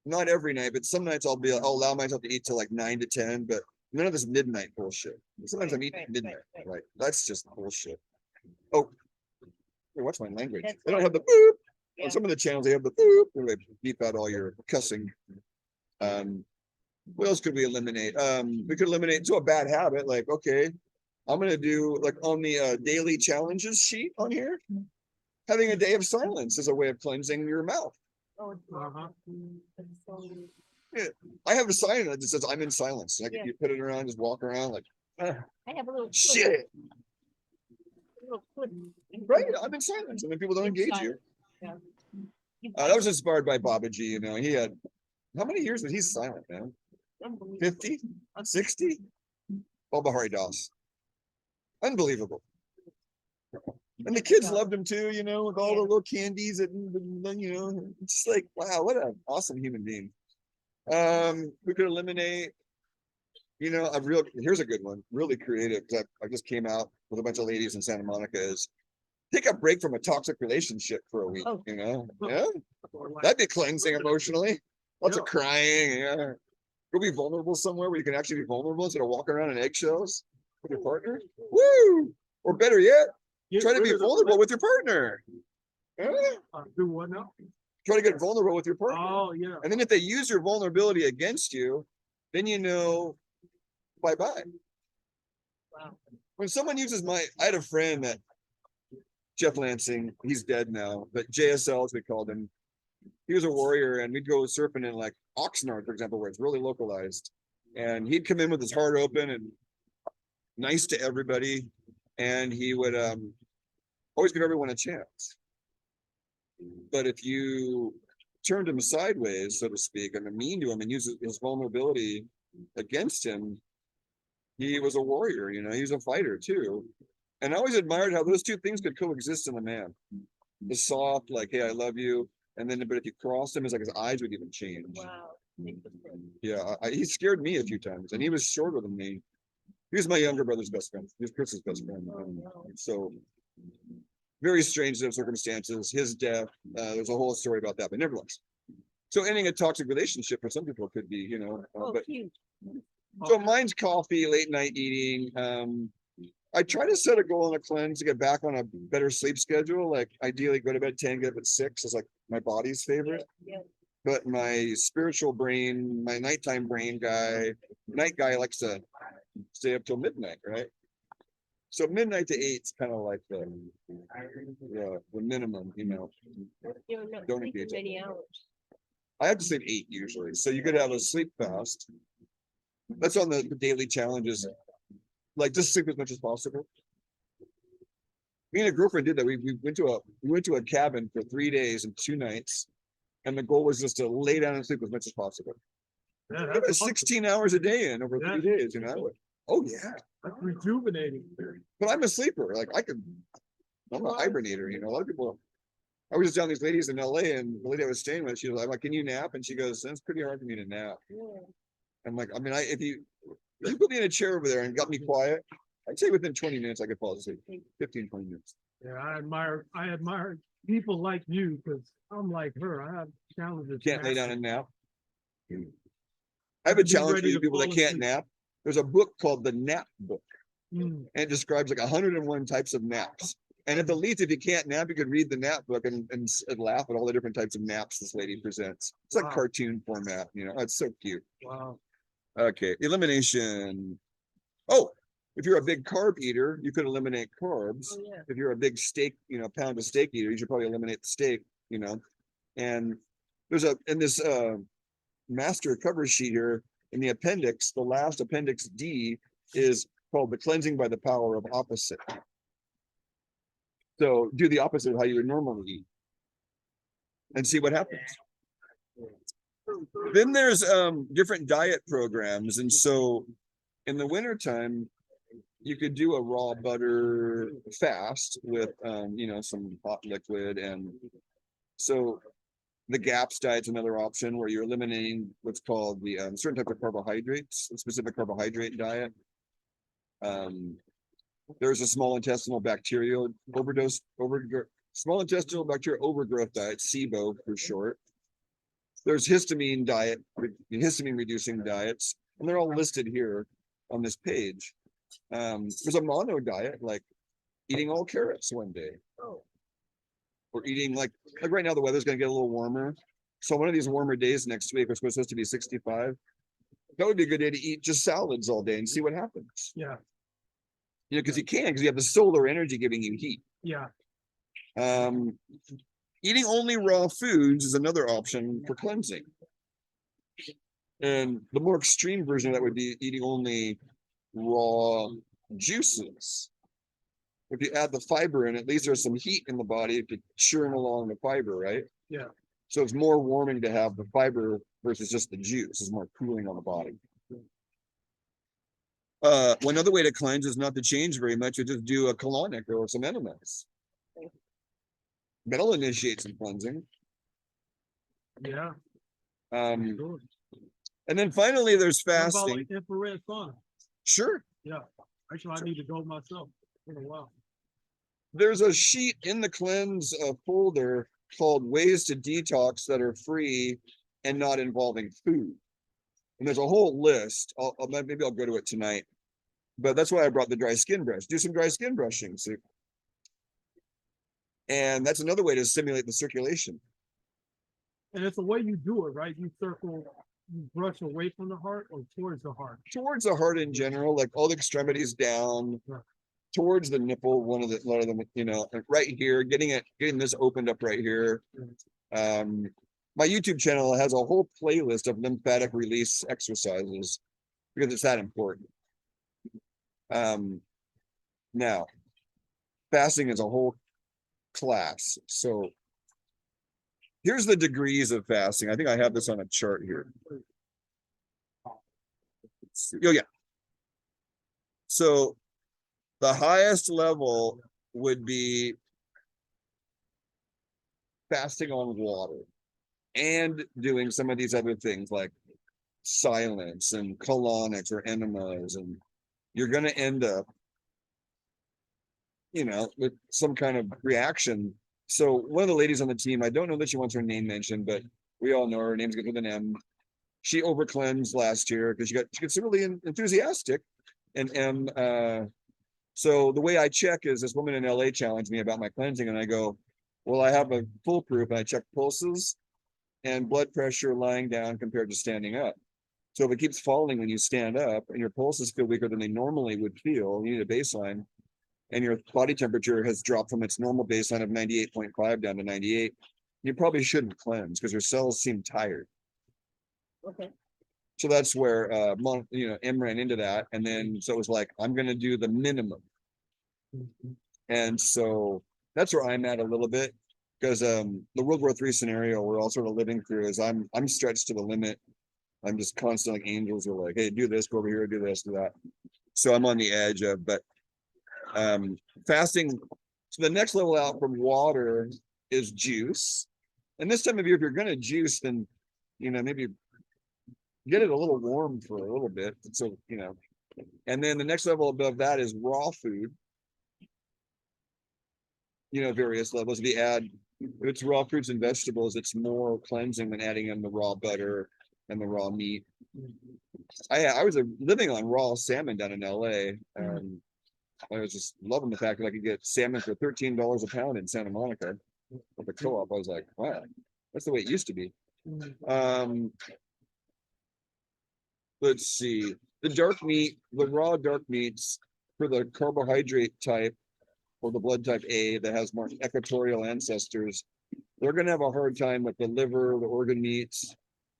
Not every night, but some nights I'll allow myself to eat till like 9 to 10, but none of this midnight bullshit. Sometimes I'm eating Right, at midnight, right. right? That's just bullshit. Oh, hey, watch my language. That's They don't fine. have the boop. Yeah. On some of the channels, they have the boop, where they beep out all your cussing. What else could we eliminate? We could eliminate a bad habit, like, okay, I'm gonna do like on the daily challenges sheet on here. Having a day of silence is a way of cleansing your mouth. Oh, it's Uh-huh. it's so- I have a sign that says I'm in silence. And Yeah. you put it around, just walk around like, I have a little. clip, shit, a little clip. right? I'm in silence, and then people don't In engage you. silence. You That was inspired by Baba G. You know, he had how many years was he silent, man? Unbelievable. 50, 60? Baba Hari Das. Unbelievable. And the kids loved him too, you know, with all the little candies and then, you know, it's like, wow, what an awesome human being. We could eliminate, you know, here's a good one, really creative, because I just came out with a bunch of ladies in Santa Monica, is take a break from a toxic relationship for a week, Oh. you know? Yeah, Or like- that'd be cleansing emotionally. Lots of Yeah. crying, yeah. Go be vulnerable somewhere where you can actually be vulnerable instead of walking around in eggshells with your partner. Woo! Or better yet, Get try to rid be of the- vulnerable with your partner. Yeah. Do what now? Try to get vulnerable with your partner. Oh, yeah. And then if they use your vulnerability against you, then you know, bye-bye. Wow. When someone uses I had a friend that, Jeff Lansing, he's dead now, but JSL as we called him. He was a warrior, and we'd go surfing in like Oxnard, for example, where it's really localized. And he'd come in with his heart open and nice to everybody. And he would always give everyone a chance. But if you turned him sideways, so to speak, and are mean to him and use his vulnerability against him, he was a warrior, you know, he was a fighter too. And I always admired how those two things could coexist in a man. The soft, like, hey, I love you. And then, but if you crossed him, it's like his eyes would even change. Wow. Interesting. Yeah, he scared me a few times, and he was shorter than me. He was my younger brother's best friend. He was Chris's best friend. So very strange set of circumstances. His death. There's a whole story about that, but nevertheless. So ending a toxic relationship for some people could be, Oh, but huge. so mine's coffee, late night eating. I try to set a goal on a cleanse to get back on a better sleep schedule. Like ideally go to bed 10, get up at 6 is like my body's favorite. Yeah. But my spiritual brain, my nighttime brain night guy likes to stay up till midnight, right? So midnight to 8 is kind of like the minimum, You're not Don't sleeping engage it. many hours. I have to sleep 8 usually, so you could have a sleep fast. That's on the daily challenges, like just sleep as much as possible. Me and a girlfriend did that. We went to a cabin for 3 days and 2 nights, and the goal was just to lay down and sleep as much as possible. Yeah, I that's got awesome. 16 hours a day in over Yeah. 3 days, Oh yeah, That's rejuvenating. but I'm a sleeper. Like I'm a hibernator. A lot of people. I was just telling these ladies in LA, and the lady I was staying with, she was like, "Can you nap?" And she goes, "That's pretty hard for me to nap." Yeah. I'm like, if you put me in a chair over there and got me quiet, I'd say within 20 minutes I could fall asleep. 15, 20 minutes. Yeah, I admire people like you because I'm like her. I have challenges. Can't lay down napping. and nap. I have a Be challenge for ready you to people that fall can't asleep. nap. There's a book called the Nap Book, Mm, and it describes like 101 types of naps. And at the least, if you can't nap, you could read the nap book and laugh at all the different types of naps this lady presents. It's like Wow. cartoon format, It's so cute. wow. Okay, elimination. Oh, if you're a big carb eater, you could eliminate carbs. Oh, yeah. If you're a big steak, pound of steak eater, you should probably eliminate the steak, And there's in this master cover sheet here in the appendix, the last appendix D is called the cleansing by the power of opposite. So do the opposite of how you would normally eat and see what happens. Then there's different diet programs. And so in the wintertime, you could do a raw butter fast with some hot liquid. And so the GAPS diet's another option where you're eliminating what's called the certain type of carbohydrates, a specific carbohydrate diet. There's a small intestinal bacterial small intestinal bacterial overgrowth diet, SIBO for short. There's histamine reducing diets, and they're all listed here on this page. There's a mono diet, like eating all carrots one day. Oh. Or eating like right now the weather's gonna get a little warmer. So one of these warmer days next week, it's supposed to be 65. That would be a good day to eat just salads all day and see what happens. Yeah, Because you have the solar energy giving you heat. yeah. Eating only raw foods is another option for cleansing. And the more extreme version of that would be eating only raw juices. If you add the fiber in, at least there's some heat in the body if you're churn along the fiber, right? Yeah. So it's more warming to have the fiber versus just the juice. It's more cooling on the body. One other way to cleanse is not to change very much. You just do a colonic or some enemas. That'll initiate some cleansing. Yeah. Sure. And then finally, there's What about fasting. like infrared sauna? Sure. Yeah. Actually, I need to go myself in a while. There's a sheet in the cleanse folder called ways to detox that are free and not involving food. And there's a whole list. Maybe I'll go to it tonight. But that's why I brought the dry skin brush. Do some dry skin brushing. See? And that's another way to stimulate the circulation. And it's the way you do it, right? You brush away from the heart or towards the heart. Towards the heart in general, like all the extremities down, Right. towards the nipple, a lot of them, right here, getting this opened up right here. My YouTube channel has a whole playlist of lymphatic release exercises because it's that important. Now, fasting is a whole class. So here's the degrees of fasting. I think I have this on a chart here. Oh, yeah. So the highest level would be fasting on water and doing some of these other things like silence and colonics or enemas and you're going to end up, with some kind of reaction. So one of the ladies on the team, I don't know that she wants her name mentioned, but we all know her name's good with an M. She over cleansed last year because she gets really enthusiastic. And so the way I check is this woman in LA challenged me about my cleansing, and I go, well, I have a foolproof, and I check pulses and blood pressure lying down compared to standing up. So if it keeps falling when you stand up and your pulses feel weaker than they normally would feel, you need a baseline, and your body temperature has dropped from its normal baseline of 98.5 down to 98, you probably shouldn't cleanse because your cells seem tired. Okay. So that's where M ran into that. And then so it was like, I'm gonna do the minimum. And so that's where I'm at a little bit, because the World War III scenario we're all sort of living through is I'm stretched to the limit. I'm just constantly, like angels are like, hey, do this, go over here, do this, do that. So I'm on the edge of, but fasting. So the next level out from water is juice. And this time of year, if you're gonna juice, then maybe get it a little warm for a little bit. So, and then the next level above that is raw food. Various levels. If you add, if it's raw fruits and vegetables, it's more cleansing than adding in the raw butter and the raw meat. I was living on raw salmon down in LA. I was just loving the fact that I could get salmon for $13 a pound in Santa Monica at the co-op. I was like, wow, that's the way it used to be. Let's see, the raw dark meats for the carbohydrate type or the blood type A that has more equatorial ancestors, they're going to have a hard time with the liver, the organ meats,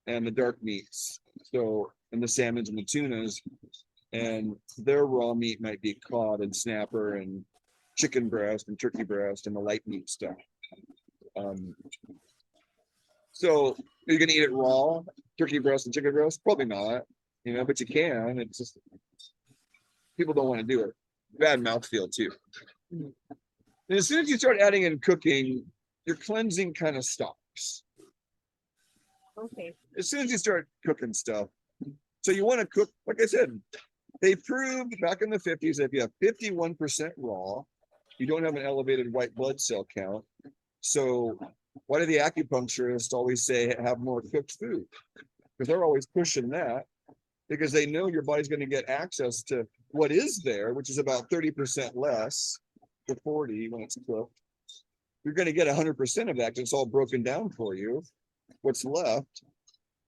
and the dark meats. So, and the salmons and the tunas, and their raw meat might be cod and snapper and chicken breast and turkey breast and the light meat stuff. So are you going to eat it raw, turkey breast and chicken breast? Probably not. But you can. It's just people don't want to do it. Bad mouthfeel too. And as soon as you start adding in cooking, your cleansing kind of stops. Okay. As soon as you start cooking stuff. So you want to cook, like I said, they proved back in the 50s that if you have 51% raw, you don't have an elevated white blood cell count. So why do the acupuncturists always say have more cooked food? Because they're always pushing that, because they know your body's going to get access to what is there, which is about 30% less to 40 when it's cooked. You're going to get 100% of that because it's all broken down for you. What's left,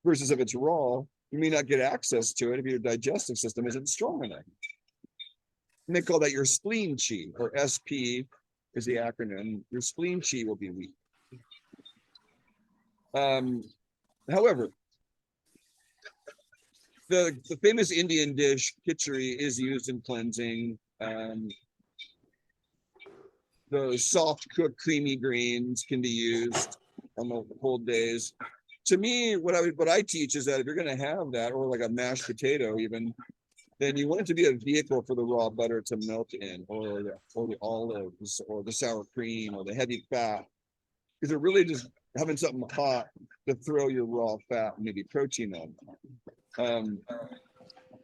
versus if it's raw, you may not get access to it if your digestive system isn't strong enough. And they call that your spleen chi, or SP is the acronym. Your spleen chi will be weak. However, the famous Indian dish khichdi is used in cleansing. The soft cooked creamy greens can be used on the cold days. To me, what I teach is that if you're going to have that, or like a mashed potato even, then you want it to be a vehicle for the raw butter to melt in, or the olives, or the sour cream, or the heavy fat, because they're really just having something hot to throw your raw fat and maybe protein on.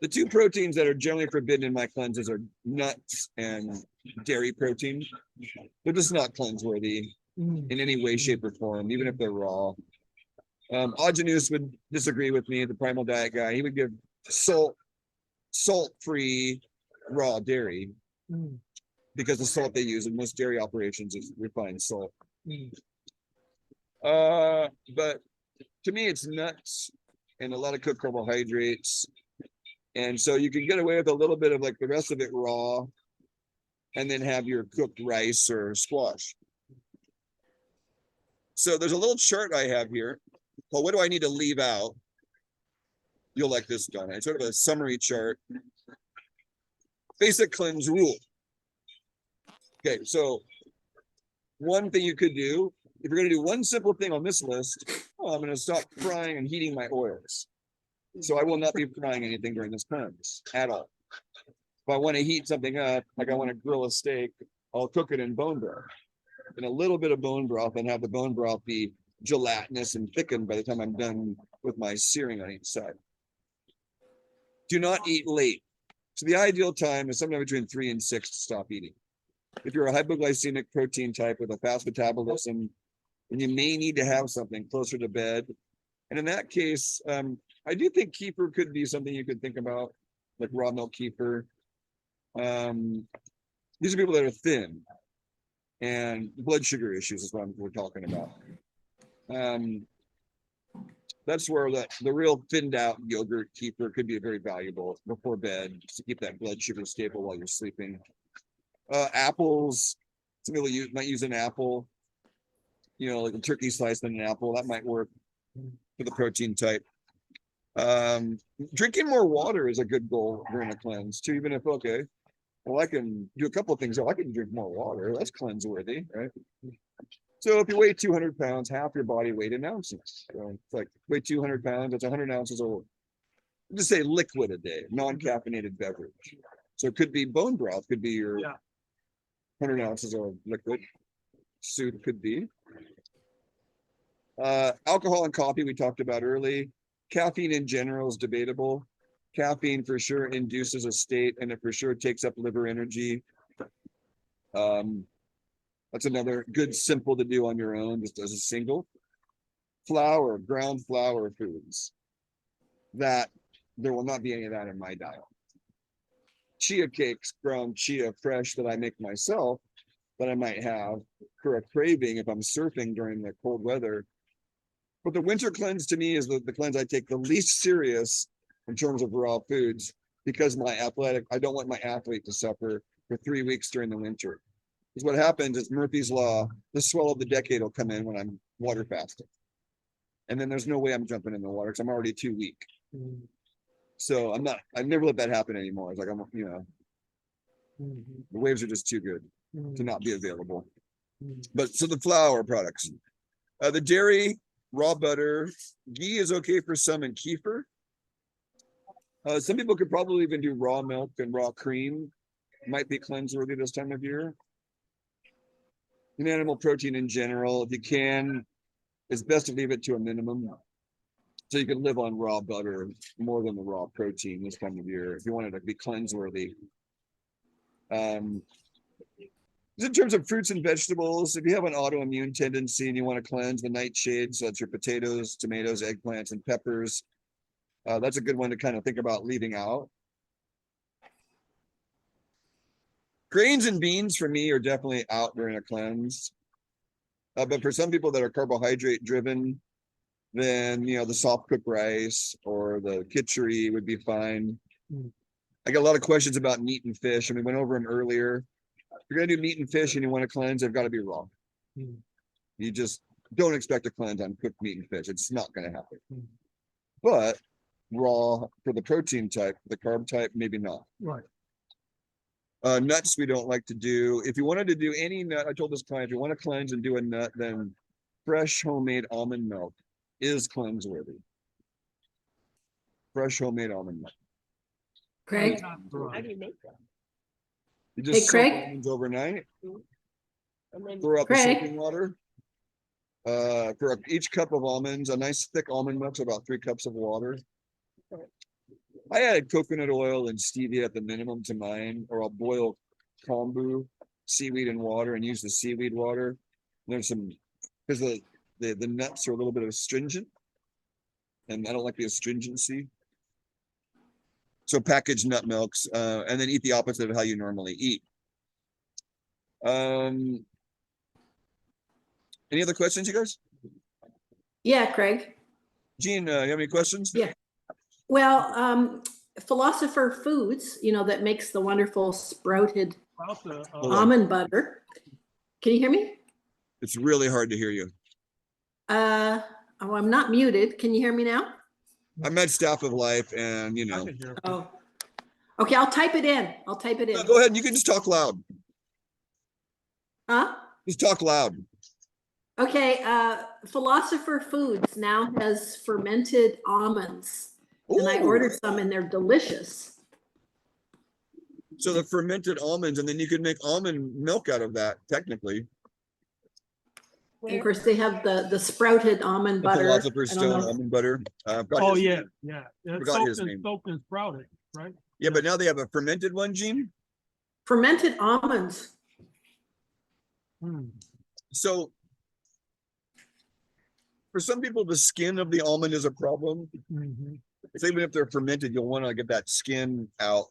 The two proteins that are generally forbidden in my cleanses are nuts and dairy protein. They're just not cleanse worthy in any way, shape, or form, even if they're raw. Ajanus would disagree with me, the primal diet guy. He would give salt-free raw dairy, because the salt they use in most dairy operations is refined salt. But to me, it's nuts and a lot of cooked carbohydrates. And so you can get away with a little bit of like the rest of it raw, and then have your cooked rice or squash. So there's a little chart I have here. Well, what do I need to leave out? You'll like this, Donna. It's sort of a summary chart. Basic cleanse rule. Okay, so one thing you could do, if you're going to do one simple thing on this list, I'm going to stop frying and heating my oils. So I will not be frying anything during this cleanse at all. If I want to heat something up, like I want to grill a steak, I'll cook it in bone broth. And a little bit of bone broth, and have the bone broth be gelatinous and thickened by the time I'm done with my searing on each side. Do not eat late. So the ideal time is sometime between 3 and 6 to stop eating. If you're a hypoglycemic protein type with a fast metabolism, then you may need to have something closer to bed. And in that case, I do think kefir could be something you could think about, like raw milk kefir. These are people that are thin, and blood sugar issues is what we're talking about. That's where the real thinned out yogurt kefir could be very valuable before bed, just to keep that blood sugar stable while you're sleeping. Apples, some people might use an apple, like a turkey slice and an apple, that might work for the protein type. Drinking more water is a good goal during a cleanse too, even if, okay, well, I can do a couple of things. I can drink more water. That's cleanse worthy, right? So if you weigh 200 pounds, half your body weight in ounces. So it's like weigh 200 pounds, that's 100 ounces of, just say liquid a day, non-caffeinated beverage. So it could be bone broth, could be your 100 ounces of liquid. Soup could be. Alcohol and coffee we talked about early. Caffeine in general is debatable. Caffeine for sure induces a state, and it for sure takes up liver energy. That's another good simple to do on your own, just as a single. Flour, ground flour foods. That there will not be any of that in my diet. Chia cakes, ground chia fresh that I make myself, that I might have for a craving if I'm surfing during the cold weather. But the winter cleanse to me is the cleanse I take the least serious in terms of raw foods, because I don't want my athlete to suffer for 3 weeks during the winter. Because what happens is Murphy's Law, the swell of the decade will come in when I'm water fasting. And then there's no way I'm jumping in the water because I'm already too weak. So I've never let that happen anymore. It's like, the waves are just too good to not be available. But so the flour products, the dairy, raw butter, ghee is okay for some, and kefir. Some people could probably even do raw milk and raw cream. Might be cleanse worthy this time of year. And animal protein in general, if you can, it's best to leave it to a minimum. So you can live on raw butter more than the raw protein this time of year if you want it to be cleanse worthy. In terms of fruits and vegetables, if you have an autoimmune tendency and you want to cleanse, the nightshades, so that's your potatoes, tomatoes, eggplants, and peppers. That's a good one to kind of think about leaving out. Grains and beans for me are definitely out during a cleanse. But for some people that are carbohydrate driven, then, the soft cooked rice or the khichdi would be fine. I got a lot of questions about meat and fish, and we went over them earlier. If you're going to do meat and fish and you want to cleanse, they've got to be raw. You just don't expect to cleanse on cooked meat and fish. It's not going to happen. But raw for the protein type, the carb type, maybe not. Right. Nuts we don't like to do. If you wanted to do any nut, I told this client, if you want to cleanse and do a nut, then fresh homemade almond milk is cleanse worthy. Fresh homemade almond milk. Craig? How do you make that? You just Hey, soak Craig? almonds overnight, And then throw out the Craig? soaking water. For each cup of almonds, a nice thick almond milk's about 3 cups of water. I add coconut oil and stevia at the minimum to mine, or I'll boil kombu, seaweed and water, and use the seaweed water. There's some, because the nuts are a little bit astringent, and I don't like the astringency. So packaged nut milks, and then eat the opposite of how you normally eat. Any other questions, you guys? Yeah, Craig. Gene, you have any questions? Yeah. Well, Philosopher Foods, that makes the wonderful sprouted About the, Hold on. almond butter. Can you hear me? It's really hard to hear you. Oh, I'm not muted. Can you hear me now? I'm at Staff of Life, and I can hear it. Oh, okay. I'll type it in. No, go ahead. You can just talk loud. Huh? Just talk loud. Okay. Philosopher Foods now has fermented almonds. And I Ooh. ordered some and they're delicious. So the fermented almonds, and then you can make almond milk out of that, technically. And of course, they have the sprouted almond The butter. Philosopher's I don't Stone know. almond butter. I've got Oh, his yeah, name. yeah. It's Forgot his name. soaked and sprouted, right? Yeah, but now they have a fermented one, Gene. Fermented almonds. Hmm. So for some people, the skin of the almond is a problem. Mhm. So even if they're fermented, you'll want to get that skin out.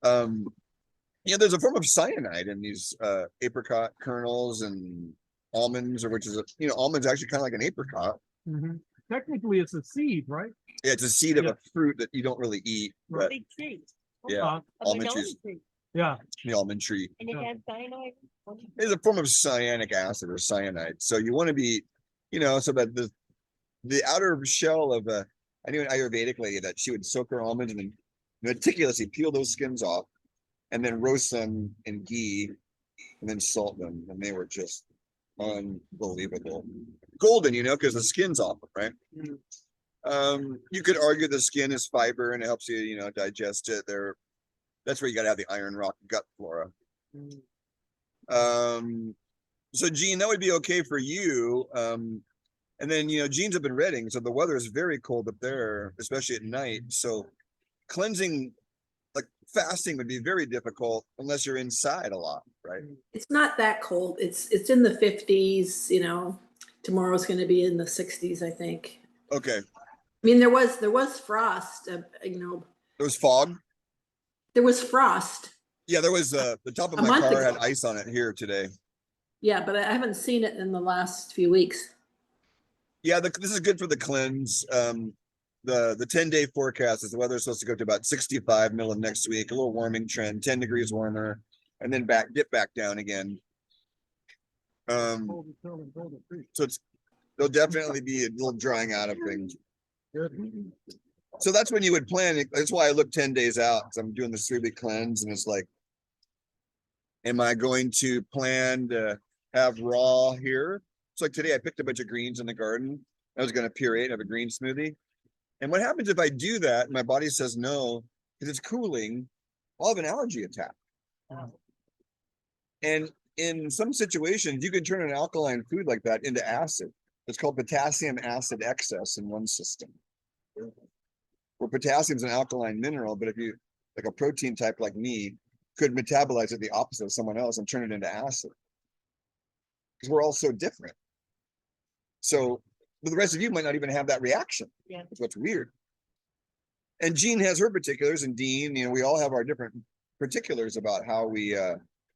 There's a form of cyanide in these apricot kernels and almonds, or which is almonds actually kind of like an apricot. Mhm. Technically, it's a seed, right? Yeah, it's a seed of Yeah. a fruit that you don't really eat, but Big tree. yeah, Uh, A almond banana trees, tree. Yeah. the almond tree. And it Yeah. has cyanide. It's a form of cyanic acid or cyanide. So you want to be, so that the outer shell of I knew an Ayurvedic lady that she would soak her almonds and then meticulously peel those skins off and then roast them in ghee and then salt them. And they were just unbelievable. Golden, because the skin's off, right? You could argue the skin is fiber and it helps you, digest it. That's where you gotta have the iron rock gut flora. So Gene, that would be okay for you. And then Gene's up in Reading, so the weather is very cold up there, especially at night. So cleansing, like fasting, would be very difficult unless you're inside a lot, right? It's not that cold. It's in the 50s, tomorrow's going to be in the 60s, I think. Okay. I mean, there was frost, There was fog. there was frost. Yeah, there was the top of A my month car ago. had ice on it here today. Yeah, but I haven't seen it in the last few weeks. Yeah, this is good for the cleanse. The 10-day forecast is the weather's supposed to go to about 65 middle of next week, a little warming trend, 10 degrees warmer, and then dip back down again. So there'll definitely be a little drying out of things. So that's when you would plan. That's why I look 10 days out, because I'm doing this 3-week cleanse, and it's like, am I going to plan to have raw here? So like today I picked a bunch of greens in the garden. I was going to puree and have a green smoothie. And what happens if I do that and my body says no, because it's cooling, I'll have an allergy attack. And in some situations, you can turn an alkaline food like that into acid. It's called potassium acid excess in one system. Where potassium is an alkaline mineral, but if you, like a protein type like me, could metabolize it the opposite of someone else and turn it into acid. Because we're all so different. So but the rest of you might not even have that reaction. Yeah. That's what's weird. And Jean has her particulars, and Dean, we all have our different particulars about how we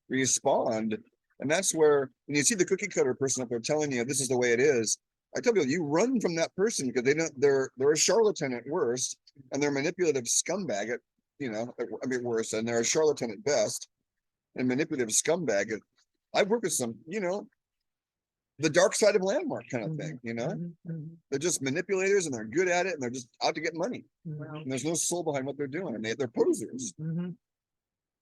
respond. And that's where when you see the cookie cutter person up there telling you this is the way it is, I tell people you run from that person because they're a charlatan at worst, and they're a manipulative scumbag at worse, and they're a charlatan at best, and manipulative scumbag. I've worked with some, the dark side of Landmark kind of thing, They're just manipulators and they're good at it and they're just out to get money. And there's no soul behind what they're doing. And they're posers.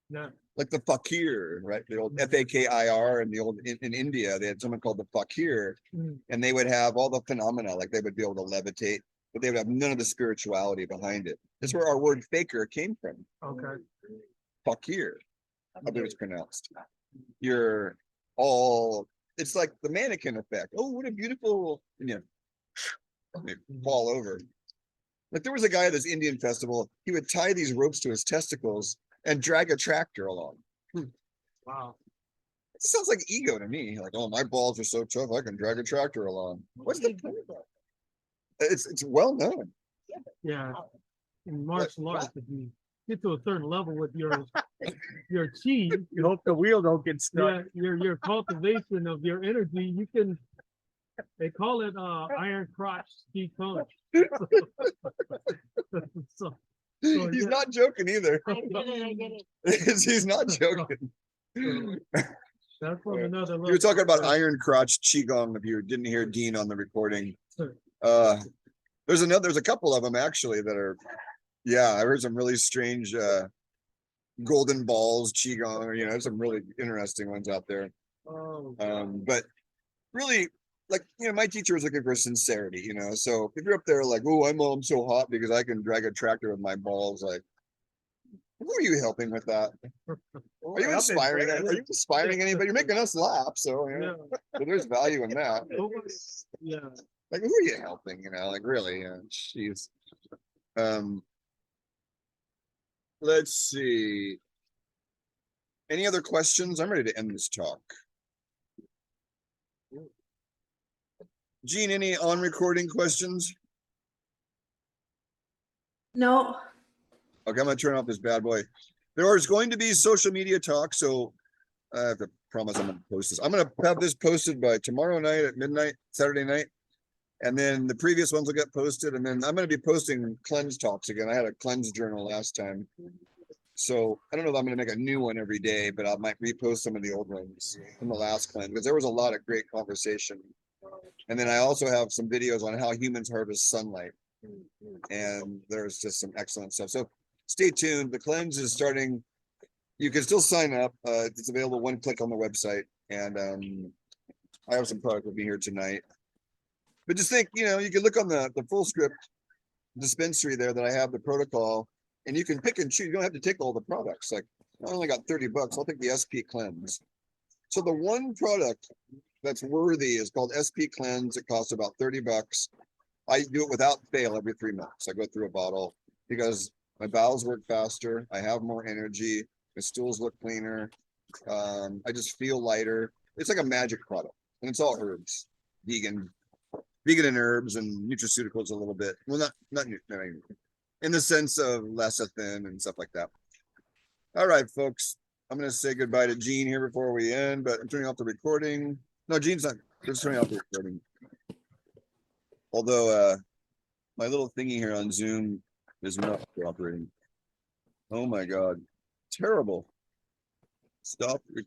Yeah. Like the fakir, right? The old FAKIR, and the old in India, they had someone called the fakir, and they would have all the phenomena, like they would be able to levitate, but they would have none of the spirituality behind it. That's where our word faker came from. Okay. Fakir, I believe it's pronounced. You're all, it's like the mannequin effect. Oh, what a beautiful, they fall over. Like there was a guy at this Indian festival, he would tie these ropes to his testicles and drag a tractor along. Wow. It sounds like ego to me. Like, oh, my balls are so tough, I can drag a tractor along. What's the point of that? It's well known. Yeah. In martial arts, if you get to a certain level with your chi, You hope the wheel don't get stuck. your cultivation of your energy, you can. They call it iron crotch chi punch. so He's not joking either. I get it. He's not joking. That's from another level. You were talking about iron crotch qigong. If you didn't hear Dean on the recording, there's a couple of them actually that are, I heard some really strange golden balls qigong. There's some really interesting ones out there. Oh, But really, like, my teacher was looking for sincerity, so if you're up there like, oh, I'm so hot because I can drag a tractor with my balls, like, who are you helping with that? Are you inspiring? Are you inspiring anybody? You're making us laugh, so so there's value in that. yeah. Like, who are you helping? Like, really? Jeez. let's see. Any other questions? I'm ready to end this talk. Gene, any on recording questions? No, Okay, I'm gonna turn off this bad boy. There is going to be social media talk, so I have to promise I'm gonna post this. I'm gonna have this posted by tomorrow night at midnight, Saturday night. And then the previous ones will get posted, and then I'm gonna be posting cleanse talks again. I had a cleanse journal last time. So I don't know if I'm gonna make a new one every day, but I might repost some of the old ones from the last cleanse, because there was a lot of great conversation. And then I also have some videos on how humans harvest sunlight. And there's just some excellent stuff. So stay tuned. The cleanse is starting. You can still sign up. It's available one click on the website. And I have some product with me here tonight. But just think, you can look on the full script dispensary there that I have the protocol, and you can pick and choose. You don't have to take all the products. Like, I only got $30. I'll take the SP cleanse. So the one product that's worthy is called SP cleanse. It costs about $30. I do it without fail every 3 months. I go through a bottle because my bowels work faster. I have more energy. My stools look cleaner. I just feel lighter. It's like a magic product, and it's all herbs, vegan and herbs and nutraceuticals a little bit. Well, not in the sense of lecithin and stuff like that. All right, folks. I'm going to say goodbye to Gene here before we end, but I'm turning off the recording. No, Gene's not. Just turning off the recording. Although my little thingy here on Zoom is not cooperating. Oh my God. Terrible. Stop recording.